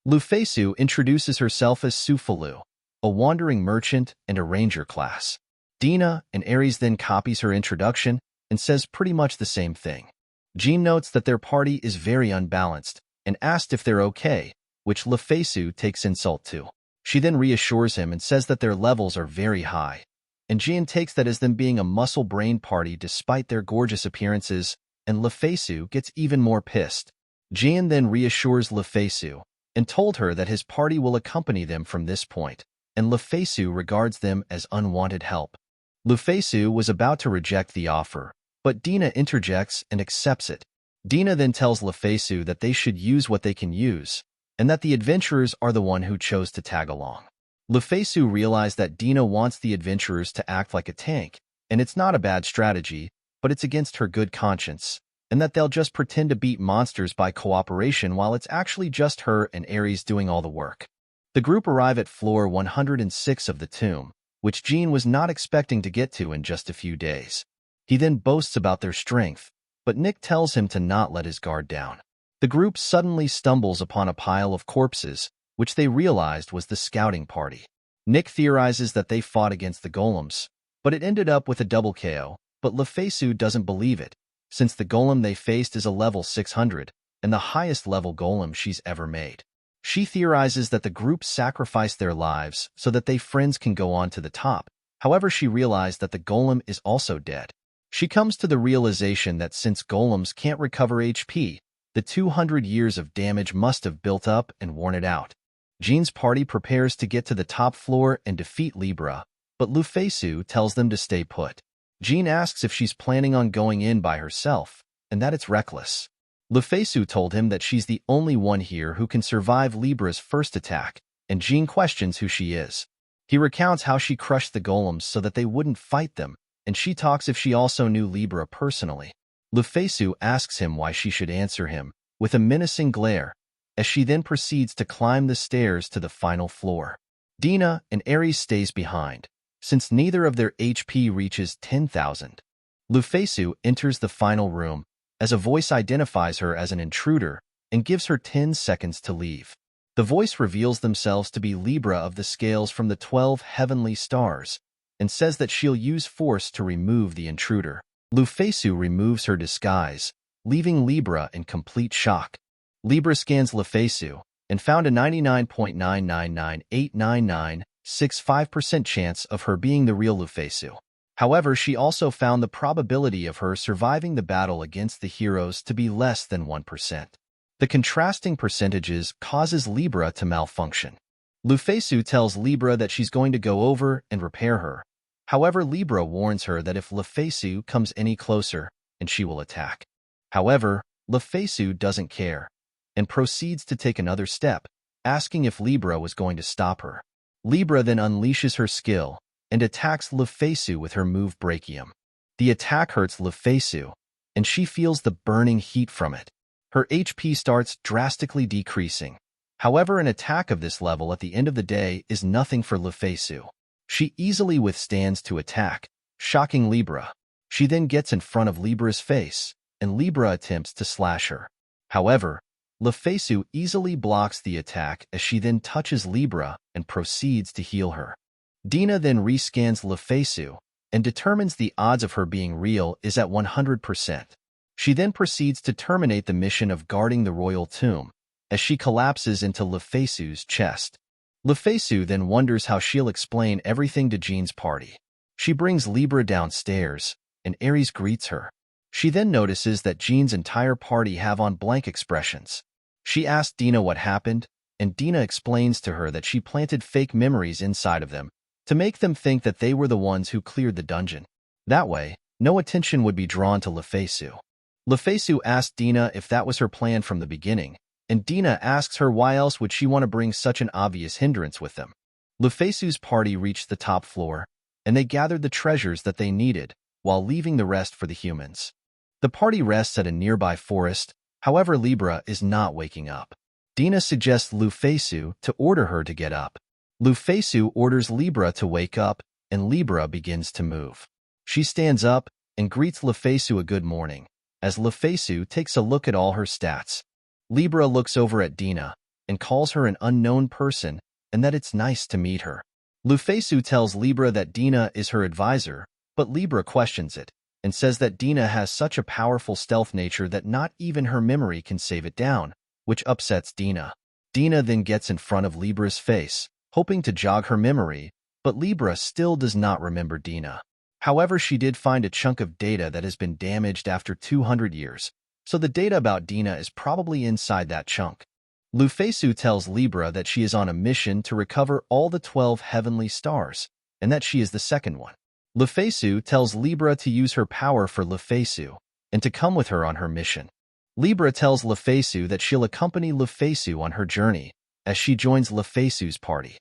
S1: Lufasu introduces herself as Sufalu, a wandering merchant and a ranger class. Dina and Ares then copies her introduction and says pretty much the same thing. Jean notes that their party is very unbalanced and asks if they're okay, which Lufasu takes insult to. She then reassures him and says that their levels are very high, and Jean takes that as them being a muscle-brained party despite their gorgeous appearances, and Lufasu gets even more pissed. Jean then reassures Lufasu and told her that his party will accompany them from this point, and Lufasu regards them as unwanted help. Lufasu was about to reject the offer, but Dina interjects and accepts it. Dina then tells Lufasu that they should use what they can use, and that the adventurers are the one who chose to tag along. Lufasu realized that Dina wants the adventurers to act like a tank, and it's not a bad strategy, but it's against her good conscience, and that they'll just pretend to beat monsters by cooperation while it's actually just her and Ares doing all the work. The group arrive at floor 106 of the tomb, which Jean was not expecting to get to in just a few days. He then boasts about their strength, but Nick tells him to not let his guard down. The group suddenly stumbles upon a pile of corpses, which they realized was the scouting party. Nick theorizes that they fought against the golems, but it ended up with a double KO, but Lufasu doesn't believe it, since the golem they faced is a level 600, and the highest level golem she's ever made. She theorizes that the group sacrificed their lives so that they friends can go on to the top. However, she realized that the golem is also dead. She comes to the realization that since golems can't recover HP, the 200 years of damage must have built up and worn it out. Jean's party prepares to get to the top floor and defeat Libra, but Lufasu tells them to stay put. Jean asks if she's planning on going in by herself, and that it's reckless. Lufasu told him that she's the only one here who can survive Libra's first attack, and Jean questions who she is. He recounts how she crushed the golems so that they wouldn't fight them, and she talks if she also knew Libra personally. Lufasu asks him why she should answer him, with a menacing glare, as she then proceeds to climb the stairs to the final floor. Dina and Ares stays behind, since neither of their HP reaches 10,000. Lufasu enters the final room, as a voice identifies her as an intruder and gives her 10 seconds to leave. The voice reveals themselves to be Libra of the scales from the 12 heavenly stars, and says that she'll use force to remove the intruder. Lufasu removes her disguise, leaving Libra in complete shock. Libra scans Lufasu and found a 99.999899965% chance of her being the real Lufasu. However, she also found the probability of her surviving the battle against the heroes to be less than 1%. The contrasting percentages causes Libra to malfunction. Lufasu tells Libra that she's going to go over and repair her. However, Libra warns her that if Lufasu comes any closer, and she will attack. However, Lufasu doesn't care, and proceeds to take another step, asking if Libra was going to stop her. Libra then unleashes her skill and attacks Lufasu with her move Brachium. The attack hurts Lufasu, and she feels the burning heat from it. Her HP starts drastically decreasing. However, an attack of this level at the end of the day is nothing for Lufasu. She easily withstands to attack, shocking Libra. She then gets in front of Libra's face, and Libra attempts to slash her. However, Lufasu easily blocks the attack as she then touches Libra and proceeds to heal her. Dina then rescans Lufasu and determines the odds of her being real is at 100%. She then proceeds to terminate the mission of guarding the royal tomb, as she collapses into Lufasu's chest. Lufasu then wonders how she'll explain everything to Jean's party. She brings Libra downstairs, and Ares greets her. She then notices that Jean's entire party have on blank expressions. She asks Dina what happened, and Dina explains to her that she planted fake memories inside of them to make them think that they were the ones who cleared the dungeon. That way, no attention would be drawn to Lufasu. Lufasu asks Dina if that was her plan from the beginning, and Dina asks her why else would she want to bring such an obvious hindrance with them. Lufasu's party reached the top floor, and they gathered the treasures that they needed, while leaving the rest for the humans. The party rests at a nearby forest, however Libra is not waking up. Dina suggests Lufasu to order her to get up. Lufasu orders Libra to wake up, and Libra begins to move. She stands up and greets Lufasu a good morning, as Lufasu takes a look at all her stats. Libra looks over at Dina and calls her an unknown person and that it's nice to meet her. Lufasu tells Libra that Dina is her advisor, but Libra questions it and says that Dina has such a powerful stealth nature that not even her memory can save it down, which upsets Dina. Dina then gets in front of Libra's face, hoping to jog her memory, but Libra still does not remember Dina. However, she did find a chunk of data that has been damaged after 200 years, so the data about Dina is probably inside that chunk. Lufasu tells Libra that she is on a mission to recover all the 12 heavenly stars, and that she is the second one. Lufasu tells Libra to use her power for Lufasu, and to come with her on her mission. Libra tells Lufasu that she'll accompany Lufasu on her journey, as she joins Lufasu's party.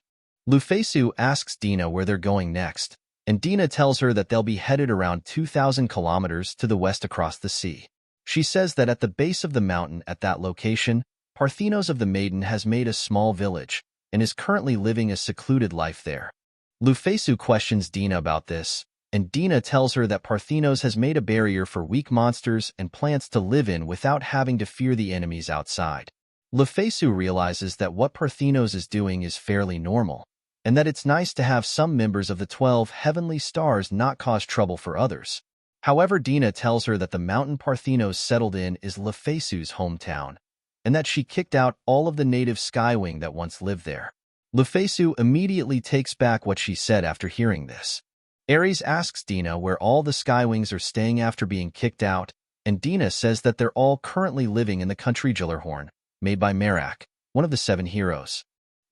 S1: Lufasu asks Dina where they're going next, and Dina tells her that they'll be headed around 2,000 kilometers to the west across the sea. She says that at the base of the mountain at that location, Parthenos of the Maiden has made a small village, and is currently living a secluded life there. Lufasu questions Dina about this, and Dina tells her that Parthenos has made a barrier for weak monsters and plants to live in without having to fear the enemies outside. Lufasu realizes that what Parthenos is doing is fairly normal, and that it's nice to have some members of the 12 heavenly stars not cause trouble for others. However, Dina tells her that the mountain Parthenos settled in is Lufasu's hometown, and that she kicked out all of the native Skywing that once lived there. Lufasu immediately takes back what she said after hearing this. Ares asks Dina where all the Skywings are staying after being kicked out, and Dina says that they're all currently living in the country Gillerhorn, made by Merak, one of the 7 heroes.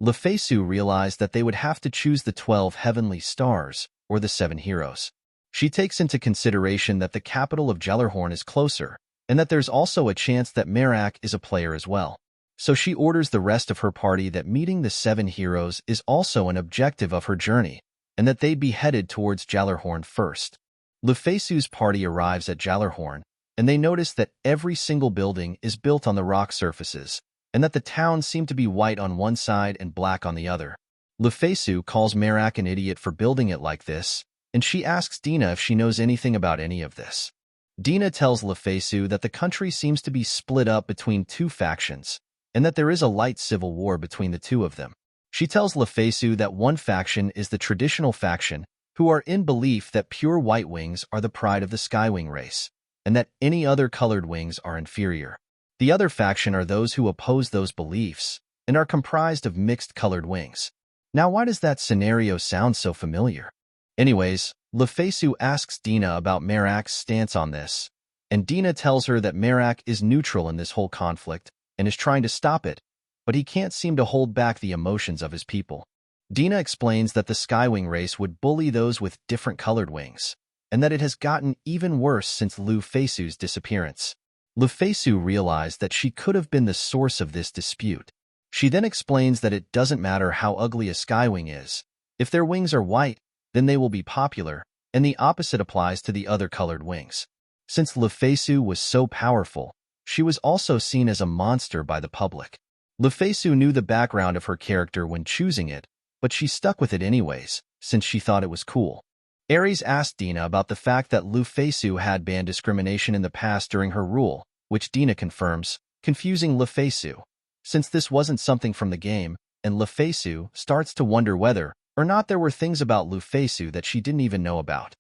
S1: Lufasu realized that they would have to choose the 12 heavenly stars, or the 7 heroes. She takes into consideration that the capital of Gjellerhorn is closer, and that there's also a chance that Merak is a player as well. So she orders the rest of her party that meeting the 7 heroes is also an objective of her journey, and that they'd be headed towards Jallarhorn first. Lufasu's party arrives at Jallarhorn, and they notice that every single building is built on the rock surfaces, and that the towns seem to be white on one side and black on the other. Lufasu calls Merak an idiot for building it like this, and she asks Dina if she knows anything about any of this. Dina tells Lufasu that the country seems to be split up between 2 factions, and that there is a light civil war between the 2 of them. She tells Lufasu that one faction is the traditional faction, who are in belief that pure white wings are the pride of the Skywing race, and that any other colored wings are inferior. The other faction are those who oppose those beliefs, and are comprised of mixed-colored wings. Now, why does that scenario sound so familiar? Anyways, Lufasu asks Dina about Merak's stance on this, and Dina tells her that Merak is neutral in this whole conflict and is trying to stop it, but he can't seem to hold back the emotions of his people. Dina explains that the Skywing race would bully those with different colored wings, and that it has gotten even worse since Lufasu's disappearance. Lufasu realized that she could have been the source of this dispute. She then explains that it doesn't matter how ugly a Skywing is. If their wings are white, then they will be popular, and the opposite applies to the other colored wings. Since Lufasu was so powerful, she was also seen as a monster by the public. Lufasu knew the background of her character when choosing it, but she stuck with it anyways, since she thought it was cool. Ares asked Dina about the fact that Lufasu had banned discrimination in the past during her rule, which Dina confirms, confusing Lufasu, since this wasn't something from the game, and Lufasu starts to wonder whether or not there were things about Lufasu that she didn't even know about.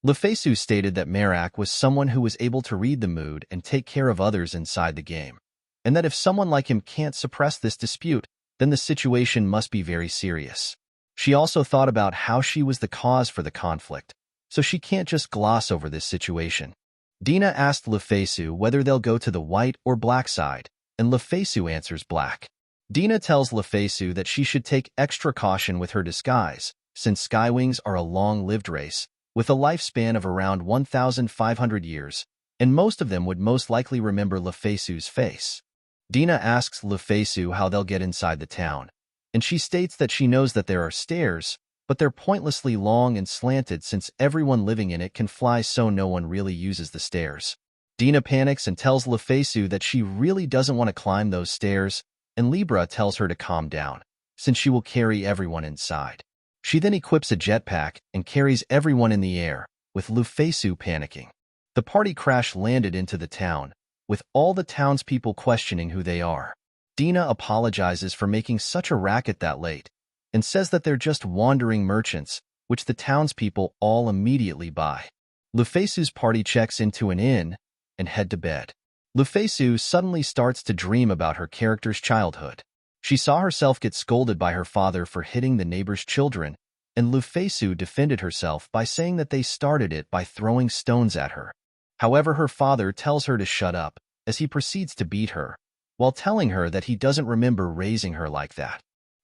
S1: Lufasu stated that Merak was someone who was able to read the mood and take care of others inside the game, and that if someone like him can't suppress this dispute, then the situation must be very serious. She also thought about how she was the cause for the conflict, so she can't just gloss over this situation. Dina asked Lufasu whether they'll go to the white or black side, and Lufasu answers black. Dina tells Lufasu that she should take extra caution with her disguise, since Skywings are a long-lived race, with a lifespan of around 1,500 years, and most of them would most likely remember Lufasu's face. Dina asks Lufasu how they'll get inside the town, and she states that she knows that there are stairs, but they're pointlessly long and slanted since everyone living in it can fly, so no one really uses the stairs. Dina panics and tells Lufasu that she really doesn't want to climb those stairs, and Libra tells her to calm down, since she will carry everyone inside. She then equips a jetpack and carries everyone in the air, with Lufasu panicking. The party crash-landed into the town, with all the townspeople questioning who they are. Dina apologizes for making such a racket that late, and says that they're just wandering merchants, which the townspeople all immediately buy. Lufasu's party checks into an inn and head to bed. Lufasu suddenly starts to dream about her character's childhood. She saw herself get scolded by her father for hitting the neighbor's children, and Lufasu defended herself by saying that they started it by throwing stones at her. However, her father tells her to shut up, as he proceeds to beat her, while telling her that he doesn't remember raising her like that.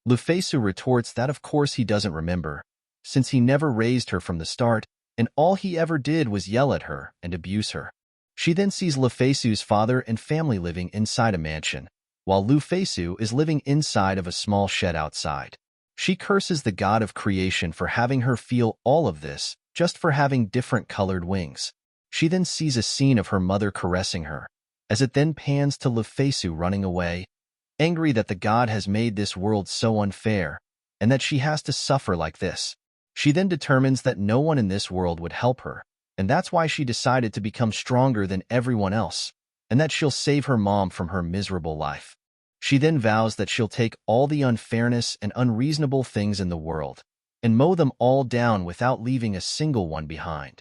S1: Lufasu retorts that of course he doesn't remember, since he never raised her from the start, and all he ever did was yell at her and abuse her. She then sees Lufasu's father and family living inside a mansion, while Lufasu is living inside of a small shed outside. She curses the god of creation for having her feel all of this, just for having different colored wings. She then sees a scene of her mother caressing her, as it then pans to Lufasu running away, angry that the god has made this world so unfair, and that she has to suffer like this. She then determines that no one in this world would help her, and that's why she decided to become stronger than everyone else, and that she'll save her mom from her miserable life. She then vows that she'll take all the unfairness and unreasonable things in the world, and mow them all down without leaving a single one behind.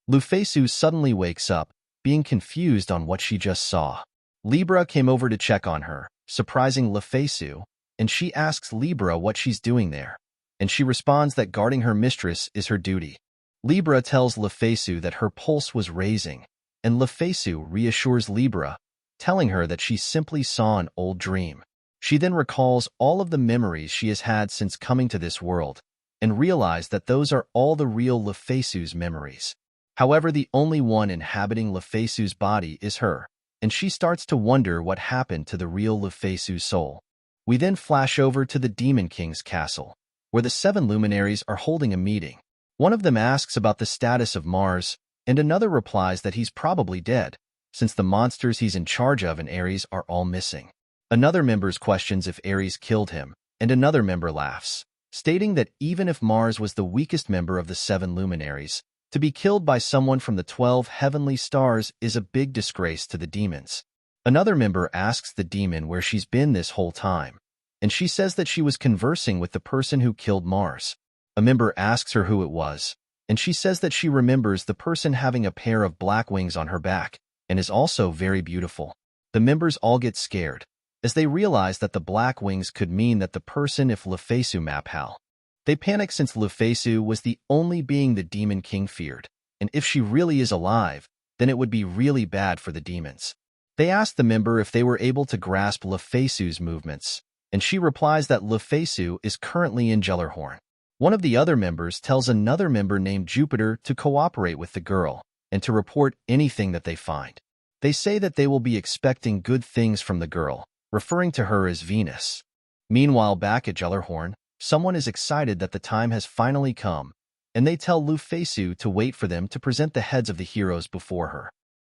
S1: Lufasu suddenly wakes up, being confused on what she just saw. Libra came over to check on her, surprising Lufasu, and she asks Libra what she's doing there, and she responds that guarding her mistress is her duty. Libra tells Lufasu that her pulse was raising, and Lufasu reassures Libra, telling her that she simply saw an old dream. She then recalls all of the memories she has had since coming to this world, and realized that those are all the real Lufasu's memories. However, the only one inhabiting Lufasu's body is her, and she starts to wonder what happened to the real Lufasu's soul. We then flash over to the Demon King's castle, where the 7 luminaries are holding a meeting. One of them asks about the status of Mars, and another replies that he's probably dead, since the monsters he's in charge of in Ares are all missing. Another member questions if Ares killed him, and another member laughs, stating that even if Mars was the weakest member of the 7 luminaries, to be killed by someone from the 12 heavenly stars is a big disgrace to the demons. Another member asks the demon where she's been this whole time, and she says that she was conversing with the person who killed Mars. A member asks her who it was, and she says that she remembers the person having a pair of black wings on her back and is also very beautiful. The members all get scared, as they realize that the black wings could mean that the person is Lufasu Mafahl. They panic since Lufasu was the only being the Demon King feared, and if she really is alive, then it would be really bad for the demons. They ask the member if they were able to grasp Lufasu's movements, and she replies that Lufasu is currently in Gellerhorn. One of the other members tells another member named Jupiter to cooperate with the girl and to report anything that they find. They say that they will be expecting good things from the girl, referring to her as Venus. Meanwhile, back at Gellerhorn, someone is excited that the time has finally come, and they tell Lufasu to wait for them to present the heads of the heroes before her.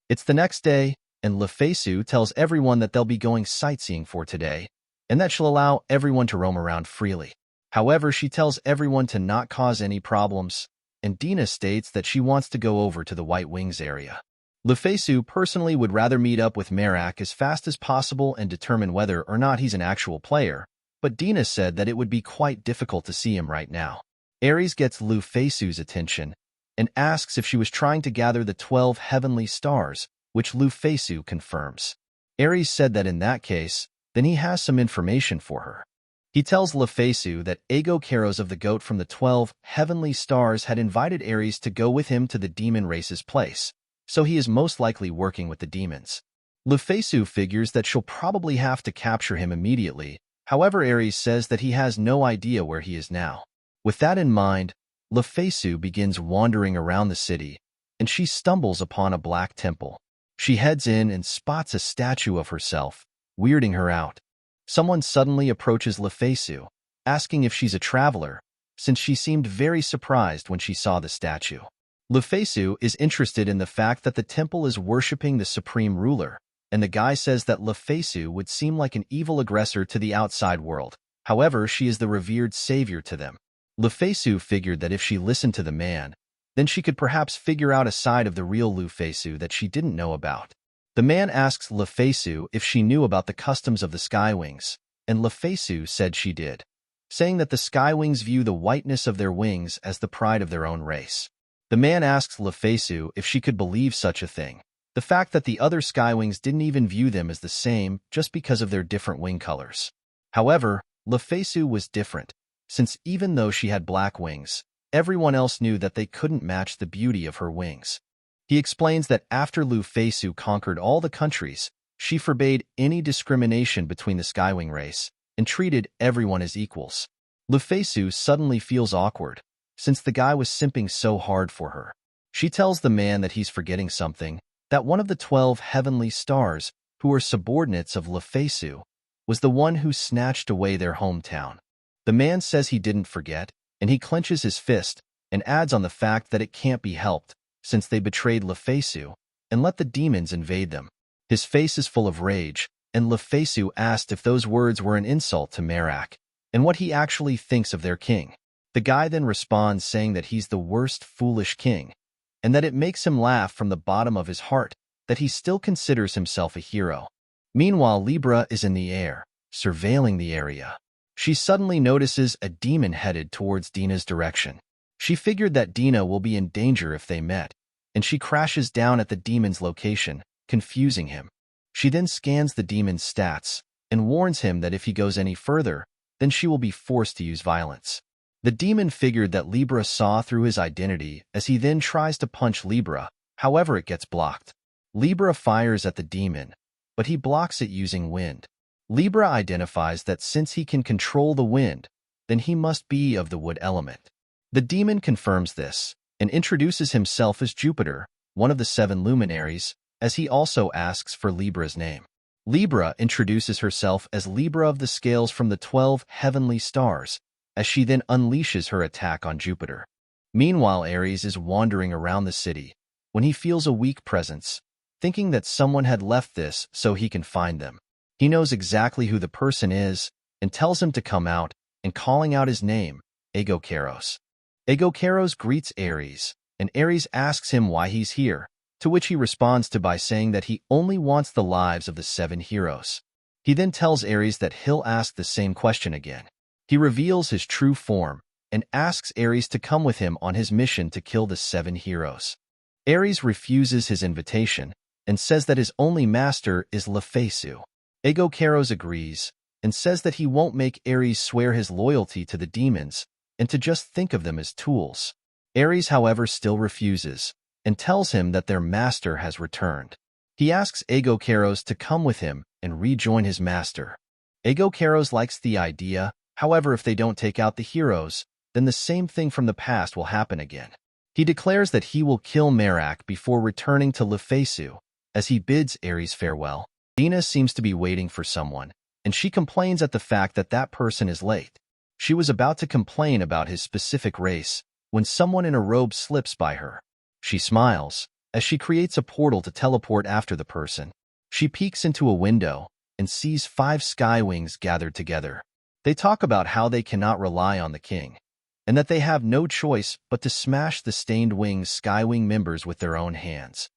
S1: It's the next day, and Lufasu tells everyone that they'll be going sightseeing for today, and that she'll allow everyone to roam around freely. However, she tells everyone to not cause any problems, and Dina states that she wants to go over to the White Wings area. Lufasu personally would rather meet up with Merak as fast as possible and determine whether or not he's an actual player, but Dina said that it would be quite difficult to see him right now. Ares gets Lufasu's attention and asks if she was trying to gather the 12 heavenly stars, which Lufasu confirms. Ares said that in that case, then he has some information for her. He tells Lufasu that Ego Karos of the Goat from the 12 heavenly stars had invited Ares to go with him to the demon race's place, so he is most likely working with the demons. Lufasu figures that she'll probably have to capture him immediately. However, Ares says that he has no idea where he is now. With that in mind, Lufasu begins wandering around the city, and she stumbles upon a black temple. She heads in and spots a statue of herself, weirding her out. Someone suddenly approaches Lufasu, asking if she's a traveler, since she seemed very surprised when she saw the statue. Lufasu is interested in the fact that the temple is worshipping the supreme ruler, and the guy says that Lufasu would seem like an evil aggressor to the outside world. However, she is the revered savior to them. Lufasu figured that if she listened to the man, then she could perhaps figure out a side of the real Lufasu that she didn't know about. The man asks Lufasu if she knew about the customs of the Skywings, and Lufasu said she did, saying that the Skywings view the whiteness of their wings as the pride of their own race. The man asks Lufasu if she could believe such a thing, the fact that the other Skywings didn't even view them as the same just because of their different wing colors. However, Lufasu was different, since even though she had black wings, everyone else knew that they couldn't match the beauty of her wings. He explains that after Lufasu conquered all the countries, she forbade any discrimination between the Skywing race and treated everyone as equals. Lufasu suddenly feels awkward, since the guy was simping so hard for her. She tells the man that he's forgetting something, that one of the 12 heavenly stars, who are subordinates of Lufasu, was the one who snatched away their hometown. The man says he didn't forget, and he clenches his fist and adds on the fact that it can't be helped, since they betrayed Lufasu and let the demons invade them. His face is full of rage, and Lufasu asked if those words were an insult to Merak, and what he actually thinks of their king. The guy then responds saying that he's the worst foolish king, and that it makes him laugh from the bottom of his heart that he still considers himself a hero. Meanwhile, Libra is in the air, surveilling the area. She suddenly notices a demon headed towards Dina's direction. She figured that Dina will be in danger if they met, and she crashes down at the demon's location, confusing him. She then scans the demon's stats and warns him that if he goes any further, then she will be forced to use violence. The demon figured that Libra saw through his identity as he then tries to punch Libra, however it gets blocked. Libra fires at the demon, but he blocks it using wind. Libra identifies that since he can control the wind, then he must be of the wood element. The demon confirms this and introduces himself as Jupiter, one of the 7 luminaries, as he also asks for Libra's name. Libra introduces herself as Libra of the scales from the 12 heavenly stars, as she then unleashes her attack on Jupiter. Meanwhile, Ares is wandering around the city when he feels a weak presence, thinking that someone had left this so he can find them. He knows exactly who the person is and tells him to come out, and calling out his name, Agokeros. Agokeros greets Ares, and Ares asks him why he's here, to which he responds by saying that he only wants the lives of the 7 heroes. He then tells Ares that he'll ask the same question again. He reveals his true form and asks Ares to come with him on his mission to kill the 7 heroes. Ares refuses his invitation and says that his only master is Lufasu. Agokeros agrees and says that he won't make Ares swear his loyalty to the demons and to just think of them as tools. Ares, however, still refuses and tells him that their master has returned. He asks Agokeros to come with him and rejoin his master. Agokeros likes the idea, however, if they don't take out the heroes, then the same thing from the past will happen again. He declares that he will kill Merak before returning to Lufasu, as he bids Ares farewell. Dina seems to be waiting for someone, and she complains at the fact that that person is late. She was about to complain about his specific race when someone in a robe slips by her. She smiles as she creates a portal to teleport after the person. She peeks into a window and sees 5 skywings gathered together. They talk about how they cannot rely on the king, and that they have no choice but to smash the Stained Wings Skywing members with their own hands.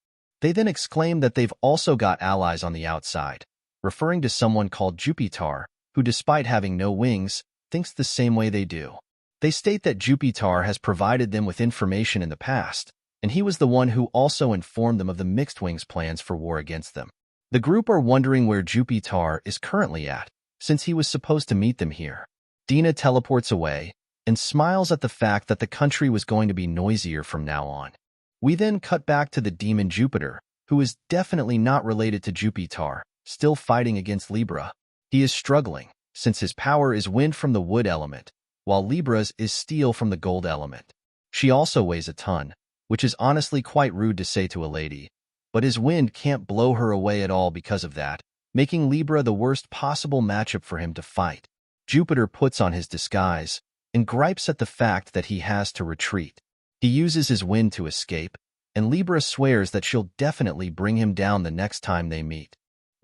S1: They then exclaim that they've also got allies on the outside, referring to someone called Jupiter, who despite having no wings, thinks the same way they do. They state that Jupiter has provided them with information in the past, and he was the one who also informed them of the Mixed Wings' plans for war against them. The group are wondering where Jupiter is currently at, since he was supposed to meet them here. Dina teleports away and smiles at the fact that the country was going to be noisier from now on. We then cut back to the demon Jupiter, who is definitely not related to Jupiter, still fighting against Libra. He is struggling, since his power is wind from the wood element, while Libra's is steel from the gold element. She also weighs a ton, which is honestly quite rude to say to a lady, but his wind can't blow her away at all because of that, making Libra the worst possible matchup for him to fight. Jupiter puts on his disguise and gripes at the fact that he has to retreat. He uses his wind to escape, and Libra swears that she'll definitely bring him down the next time they meet.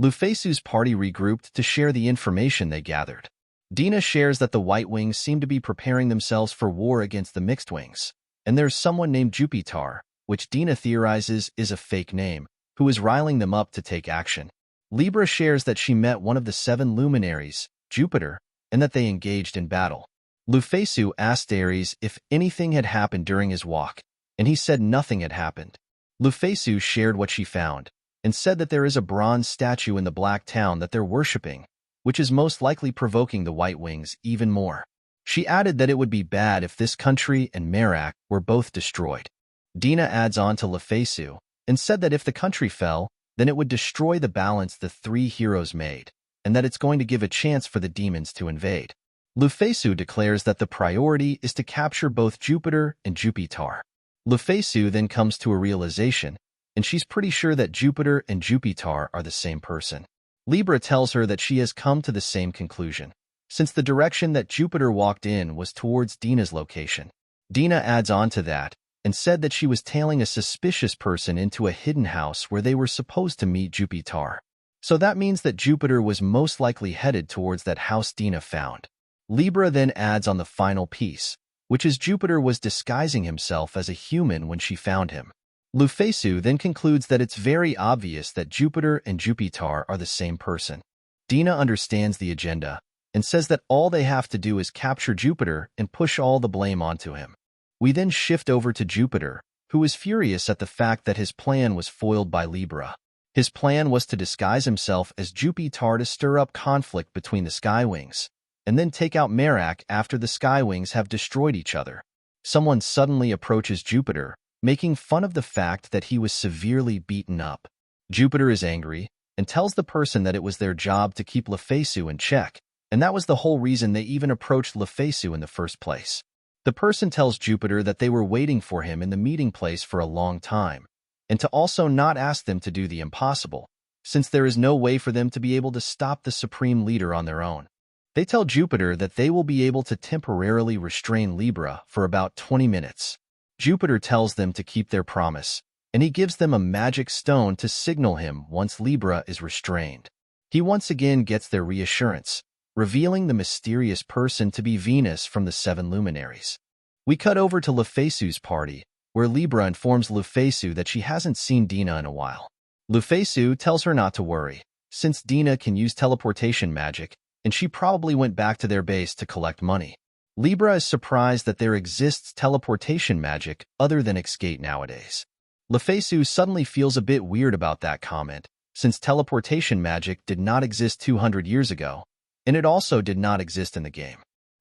S1: Lufasu's party regrouped to share the information they gathered. Dina shares that the White Wings seem to be preparing themselves for war against the Mixed Wings, and there's someone named Jupiter, which Dina theorizes is a fake name, who is riling them up to take action. Libra shares that she met one of the 7 luminaries, Jupiter, and that they engaged in battle. Lufasu asked Ares if anything had happened during his walk, and he said nothing had happened. Lufasu shared what she found, and said that there is a bronze statue in the Black Town that they're worshipping, which is most likely provoking the White Wings even more. She added that it would be bad if this country and Merak were both destroyed. Dina adds on to Lufasu, and said that if the country fell, then it would destroy the balance the 3 heroes made, and that it's going to give a chance for the demons to invade. Lufasu declares that the priority is to capture both Jupiter and Jupiter. Lufasu then comes to a realization, and she's pretty sure that Jupiter and Jupiter are the same person. Libra tells her that she has come to the same conclusion, since the direction that Jupiter walked in was towards Dina's location. Dina adds on to that, and said that she was tailing a suspicious person into a hidden house where they were supposed to meet Jupiter. So that means that Jupiter was most likely headed towards that house Dina found. Libra then adds on the final piece, which is Jupiter was disguising himself as a human when she found him. Lufasu then concludes that it's very obvious that Jupiter and Jupiter are the same person. Dina understands the agenda and says that all they have to do is capture Jupiter and push all the blame onto him. We then shift over to Jupiter, who is furious at the fact that his plan was foiled by Libra. His plan was to disguise himself as Jupiter to stir up conflict between the Skywings, and then take out Merak after the Skywings have destroyed each other. Someone suddenly approaches Jupiter, making fun of the fact that he was severely beaten up. Jupiter is angry and tells the person that it was their job to keep Lufasu in check, and that was the whole reason they even approached Lufasu in the first place. The person tells Jupiter that they were waiting for him in the meeting place for a long time, and to also not ask them to do the impossible, since there is no way for them to be able to stop the supreme leader on their own. They tell Jupiter that they will be able to temporarily restrain Libra for about 20 minutes. Jupiter tells them to keep their promise, and he gives them a magic stone to signal him once Libra is restrained. He once again gets their reassurance, revealing the mysterious person to be Venus from the Seven Luminaries. We cut over to Lufasu's party, where Libra informs Lufasu that she hasn't seen Dina in a while. Lufasu tells her not to worry, since Dina can use teleportation magic, and she probably went back to their base to collect money. Libra is surprised that there exists teleportation magic other than Xgate nowadays. Lufasu suddenly feels a bit weird about that comment, since teleportation magic did not exist 200 years ago, and it also did not exist in the game.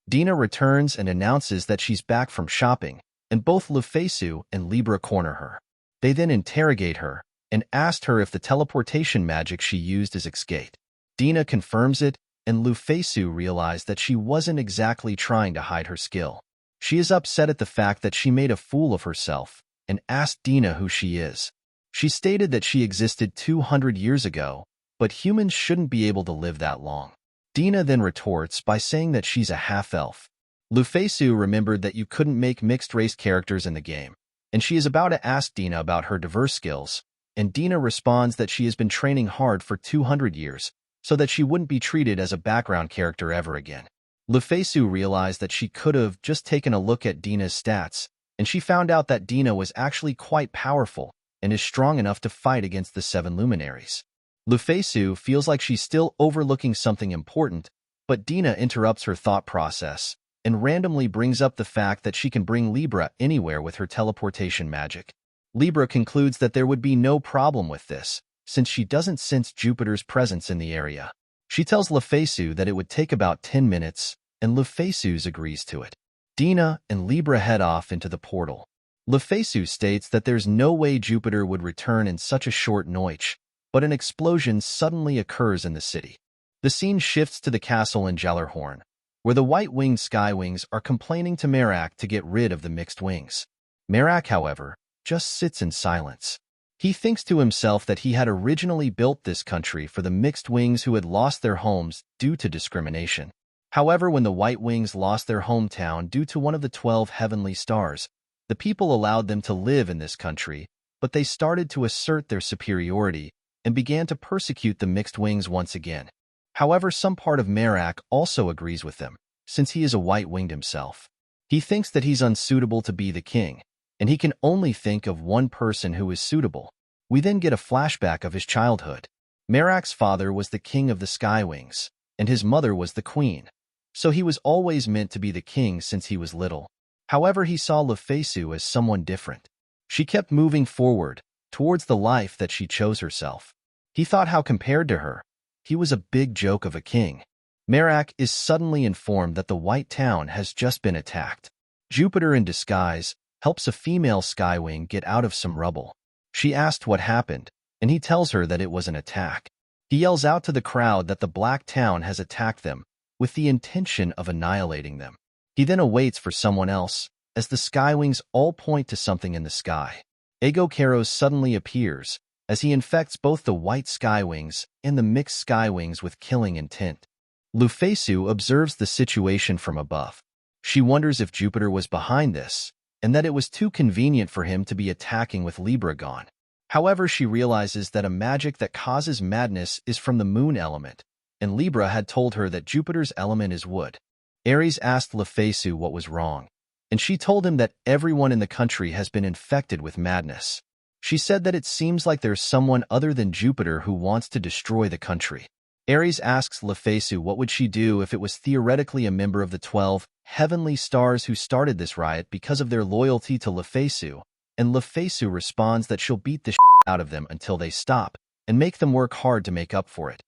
S1: Dina returns and announces that she's back from shopping, and both Lufasu and Libra corner her. They then interrogate her and asked her if the teleportation magic she used is Xgate. Dina confirms it, and Lufasu realized that she wasn't exactly trying to hide her skill. She is upset at the fact that she made a fool of herself and asked Dina who she is. She stated that she existed 200 years ago, but humans shouldn't be able to live that long. Dina then retorts by saying that she's a half-elf. Lufasu remembered that you couldn't make mixed-race characters in the game, and she is about to ask Dina about her diverse skills, and Dina responds that she has been training hard for 200 years, so that she wouldn't be treated as a background character ever again. Lufasu realized that she could have just taken a look at Dina's stats, and she found out that Dina was actually quite powerful and is strong enough to fight against the Seven Luminaries. Lufasu feels like she's still overlooking something important, but Dina interrupts her thought process and randomly brings up the fact that she can bring Libra anywhere with her teleportation magic. Libra concludes that there would be no problem with this, since she doesn't sense Jupiter's presence in the area. She tells Lufasu that it would take about 10 minutes, and Lufasu agrees to it. Dina and Libra head off into the portal. Lufasu states that there's no way Jupiter would return in such a short noich, but an explosion suddenly occurs in the city. The scene shifts to the castle in Jallarhorn, where the white-winged skywings are complaining to Merak to get rid of the mixed wings. Merak, however, just sits in silence. He thinks to himself that he had originally built this country for the mixed wings who had lost their homes due to discrimination. However, when the white wings lost their hometown due to one of the 12 heavenly stars, the people allowed them to live in this country, but they started to assert their superiority and began to persecute the mixed wings once again. However, some part of Merak also agrees with them, since he is a white-winged himself. He thinks that he's unsuitable to be the king, and he can only think of one person who is suitable. We then get a flashback of his childhood. Merak's father was the king of the Skywings, and his mother was the queen, so he was always meant to be the king since he was little. However, he saw Lufasu as someone different. She kept moving forward, towards the life that she chose herself. He thought how compared to her, he was a big joke of a king. Merak is suddenly informed that the White Town has just been attacked. Jupiter in disguise helps a female Skywing get out of some rubble. She asked what happened, and he tells her that it was an attack. He yells out to the crowd that the Black Town has attacked them, with the intention of annihilating them. He then awaits for someone else, as the Skywings all point to something in the sky. Ego Karos suddenly appears, as he infects both the white Skywings and the mixed Skywings with killing intent. Lufasu observes the situation from above. She wonders if Jupiter was behind this, and that it was too convenient for him to be attacking with Libra gone. However, she realizes that a magic that causes madness is from the moon element, and Libra had told her that Jupiter's element is wood. Ares asked Lufasu what was wrong, and she told him that everyone in the country has been infected with madness. She said that it seems like there's someone other than Jupiter who wants to destroy the country. Ares asks Lufasu what would she do if it was theoretically a member of the 12 heavenly stars who started this riot because of their loyalty to Lufasu, and Lufasu responds that she'll beat the out of them until they stop, and make them work hard to make up for it.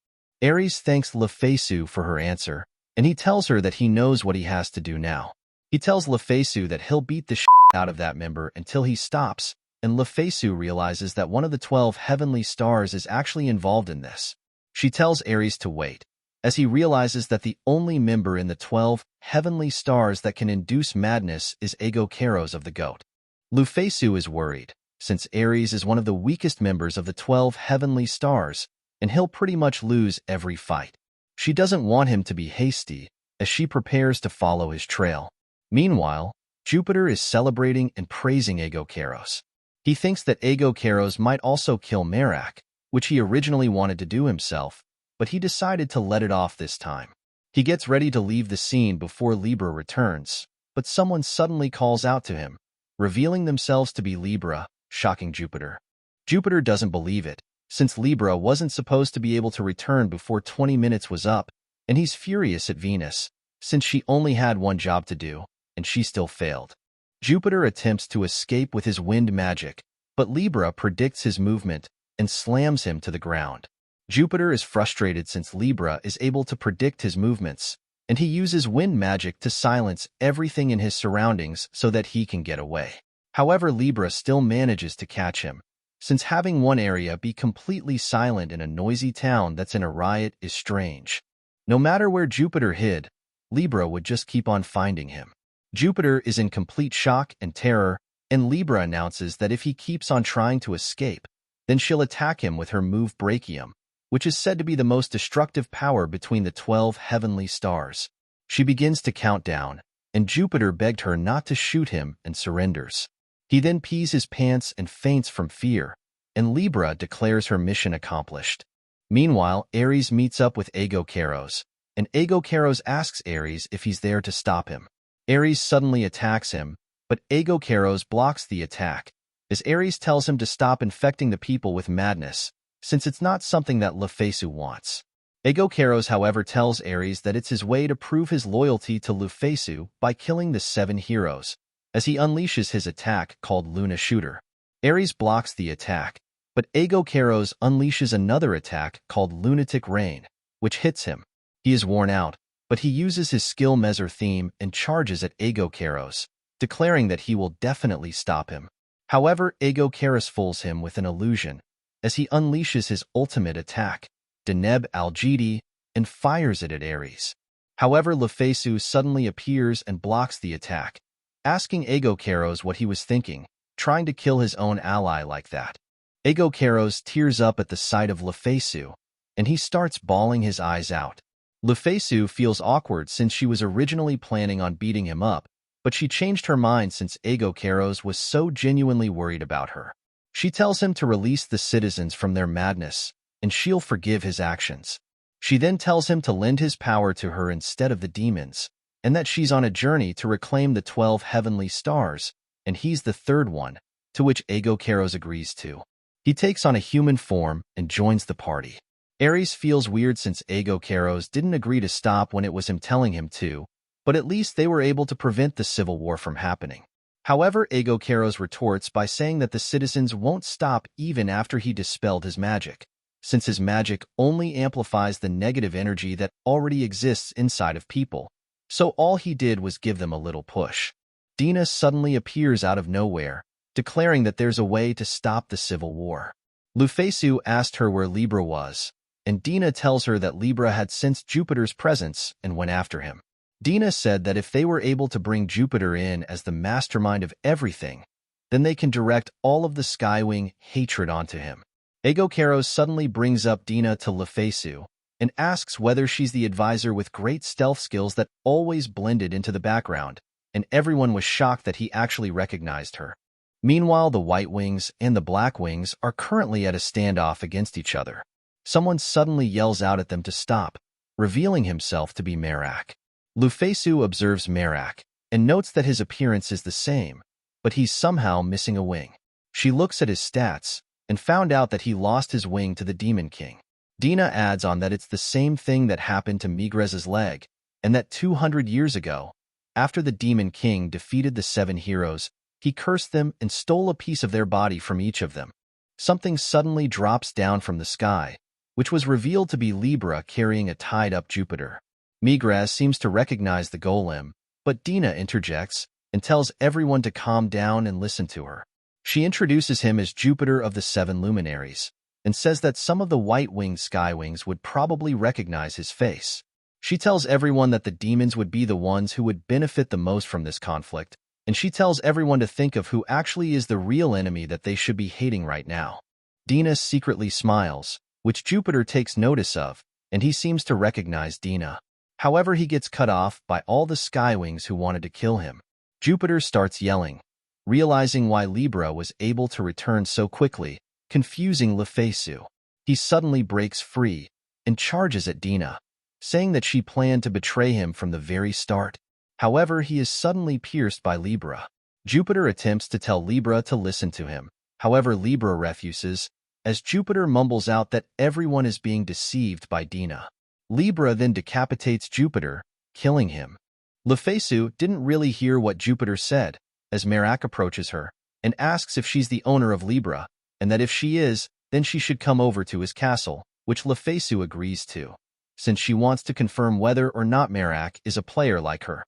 S1: Ares thanks Lufasu for her answer, and he tells her that he knows what he has to do now. He tells Lufasu that he'll beat the out of that member until he stops, and Lufasu realizes that one of the 12 heavenly stars is actually involved in this. She tells Ares to wait, as he realizes that the only member in the 12 heavenly stars that can induce madness is Ego Karos of the goat. Lufasu is worried, since Aries is one of the weakest members of the 12 heavenly stars, and he'll pretty much lose every fight. She doesn't want him to be hasty, as she prepares to follow his trail. Meanwhile, Jupiter is celebrating and praising Aegocaros. He thinks that Aegocaros might also kill Merak, which he originally wanted to do himself, but he decided to let it off this time. He gets ready to leave the scene before Libra returns, but someone suddenly calls out to him, revealing themselves to be Libra, shocking Jupiter. Jupiter doesn't believe it, since Libra wasn't supposed to be able to return before 20 minutes was up, and he's furious at Venus, since she only had one job to do, and she still failed. Jupiter attempts to escape with his wind magic, but Libra predicts his movement and slams him to the ground. Jupiter is frustrated since Libra is able to predict his movements, and he uses wind magic to silence everything in his surroundings so that he can get away. However, Libra still manages to catch him, since having one area be completely silent in a noisy town that's in a riot is strange. No matter where Jupiter hid, Libra would just keep on finding him. Jupiter is in complete shock and terror, and Libra announces that if he keeps on trying to escape, then she'll attack him with her move Brachium, which is said to be the most destructive power between the 12 heavenly stars. She begins to count down, and Jupiter begged her not to shoot him and surrenders. He then pees his pants and faints from fear, and Libra declares her mission accomplished. Meanwhile, Aries meets up with Aegocaros, and Aegocaros asks Aries if he's there to stop him. Aries suddenly attacks him, but Aegocaros blocks the attack, as Aries tells him to stop infecting the people with madness, since it's not something that Lufasu wants. Aegocaros, however, tells Aries that it's his way to prove his loyalty to Lufasu by killing the 7 heroes, as he unleashes his attack called Luna Shooter. Aries blocks the attack, but Aegocaros unleashes another attack called Lunatic Rain, which hits him. He is worn out, but he uses his skill Measure theme and charges at Aegocaros, declaring that he will definitely stop him. However, Aegocaros fools him with an illusion, as he unleashes his ultimate attack, Deneb Al-Jidi, and fires it at Aries. However, Lufasu suddenly appears and blocks the attack, asking Aegocaros what he was thinking, trying to kill his own ally like that. Aegocaros tears up at the sight of Lufasu, and he starts bawling his eyes out. Lufasu feels awkward since she was originally planning on beating him up, but she changed her mind since Aegocaros was so genuinely worried about her. She tells him to release the citizens from their madness, and she'll forgive his actions. She then tells him to lend his power to her instead of the demons, and that she's on a journey to reclaim the 12 heavenly stars, and he's the third one, to which Aegocaros agrees to. He takes on a human form and joins the party. Aries feels weird since Aegocaros didn't agree to stop when it was him telling him to, but at least they were able to prevent the civil war from happening. However, Aegocaros retorts by saying that the citizens won't stop even after he dispelled his magic, since his magic only amplifies the negative energy that already exists inside of people, so all he did was give them a little push. Dina suddenly appears out of nowhere, declaring that there's a way to stop the civil war. Lufasu asked her where Libra was, and Dina tells her that Libra had sensed Jupiter's presence and went after him. Dina said that if they were able to bring Jupiter in as the mastermind of everything, then they can direct all of the Skywing hatred onto him. Aegocaros suddenly brings up Dina to Lufasu and asks whether she's the advisor with great stealth skills that always blended into the background, and everyone was shocked that he actually recognized her. Meanwhile, the White Wings and the Black Wings are currently at a standoff against each other. Someone suddenly yells out at them to stop, revealing himself to be Merak. Lufasu observes Merak and notes that his appearance is the same, but he's somehow missing a wing. She looks at his stats and found out that he lost his wing to the Demon King. Dina adds on that it's the same thing that happened to Migrez's leg, and that 200 years ago, after the Demon King defeated the 7 heroes, he cursed them and stole a piece of their body from each of them. Something suddenly drops down from the sky, which was revealed to be Libra carrying a tied-up Jupiter. Migrez seems to recognize the golem, but Dina interjects and tells everyone to calm down and listen to her. She introduces him as Jupiter of the 7 luminaries, and says that some of the white-winged Skywings would probably recognize his face. She tells everyone that the demons would be the ones who would benefit the most from this conflict, and she tells everyone to think of who actually is the real enemy that they should be hating right now. Dina secretly smiles, which Jupiter takes notice of, and he seems to recognize Dina. However, he gets cut off by all the Skywings who wanted to kill him. Jupiter starts yelling, realizing why Libra was able to return so quickly, confusing Lufasu. He suddenly breaks free and charges at Dina, saying that she planned to betray him from the very start. However, he is suddenly pierced by Libra. Jupiter attempts to tell Libra to listen to him. However, Libra refuses, as Jupiter mumbles out that everyone is being deceived by Dina. Libra then decapitates Jupiter, killing him. Lufasu didn't really hear what Jupiter said, as Merak approaches her and asks if she's the owner of Libra, and that if she is, then she should come over to his castle, which Lufasu agrees to, since she wants to confirm whether or not Merak is a player like her.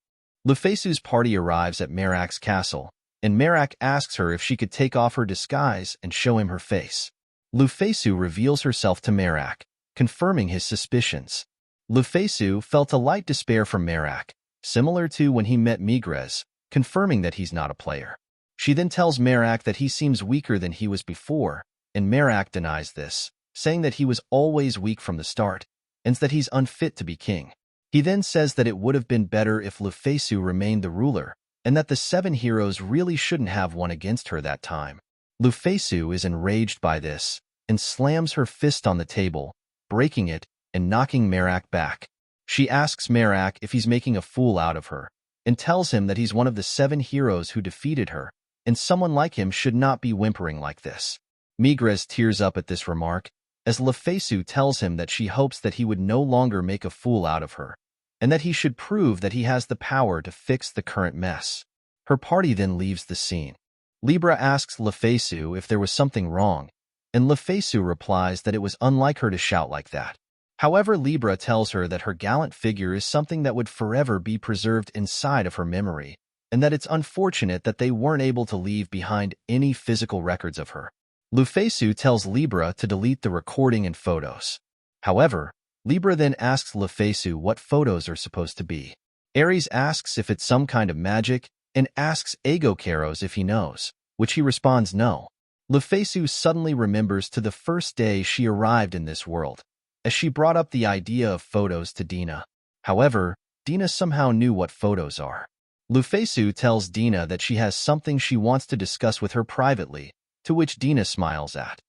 S1: Lufasu's party arrives at Merak's castle, and Merak asks her if she could take off her disguise and show him her face. Lufasu reveals herself to Merak, confirming his suspicions. Lufasu felt a light despair from Merak, similar to when he met Migres, confirming that he's not a player. She then tells Merak that he seems weaker than he was before, and Merak denies this, saying that he was always weak from the start, and that he's unfit to be king. He then says that it would have been better if Lufasu remained the ruler, and that the 7 heroes really shouldn't have won against her that time. Lufasu is enraged by this, and slams her fist on the table, breaking it and knocking Merak back. She asks Merak if he's making a fool out of her, and tells him that he's one of the 7 heroes who defeated her, and someone like him should not be whimpering like this. Migres tears up at this remark, as Lufasu tells him that she hopes that he would no longer make a fool out of her, and that he should prove that he has the power to fix the current mess. Her party then leaves the scene. Libra asks Lufasu if there was something wrong, and Lufasu replies that it was unlike her to shout like that. However, Libra tells her that her gallant figure is something that would forever be preserved inside of her memory, and that it's unfortunate that they weren't able to leave behind any physical records of her. Lufasu tells Libra to delete the recording and photos. However, Libra then asks Lufasu what photos are supposed to be. Ares asks if it's some kind of magic, and asks Agokaros if he knows, which he responds no. Lufasu suddenly remembers to the first day she arrived in this world, as she brought up the idea of photos to Dina. However, Dina somehow knew what photos are. Lufasu tells Dina that she has something she wants to discuss with her privately, to which Dina smiles at.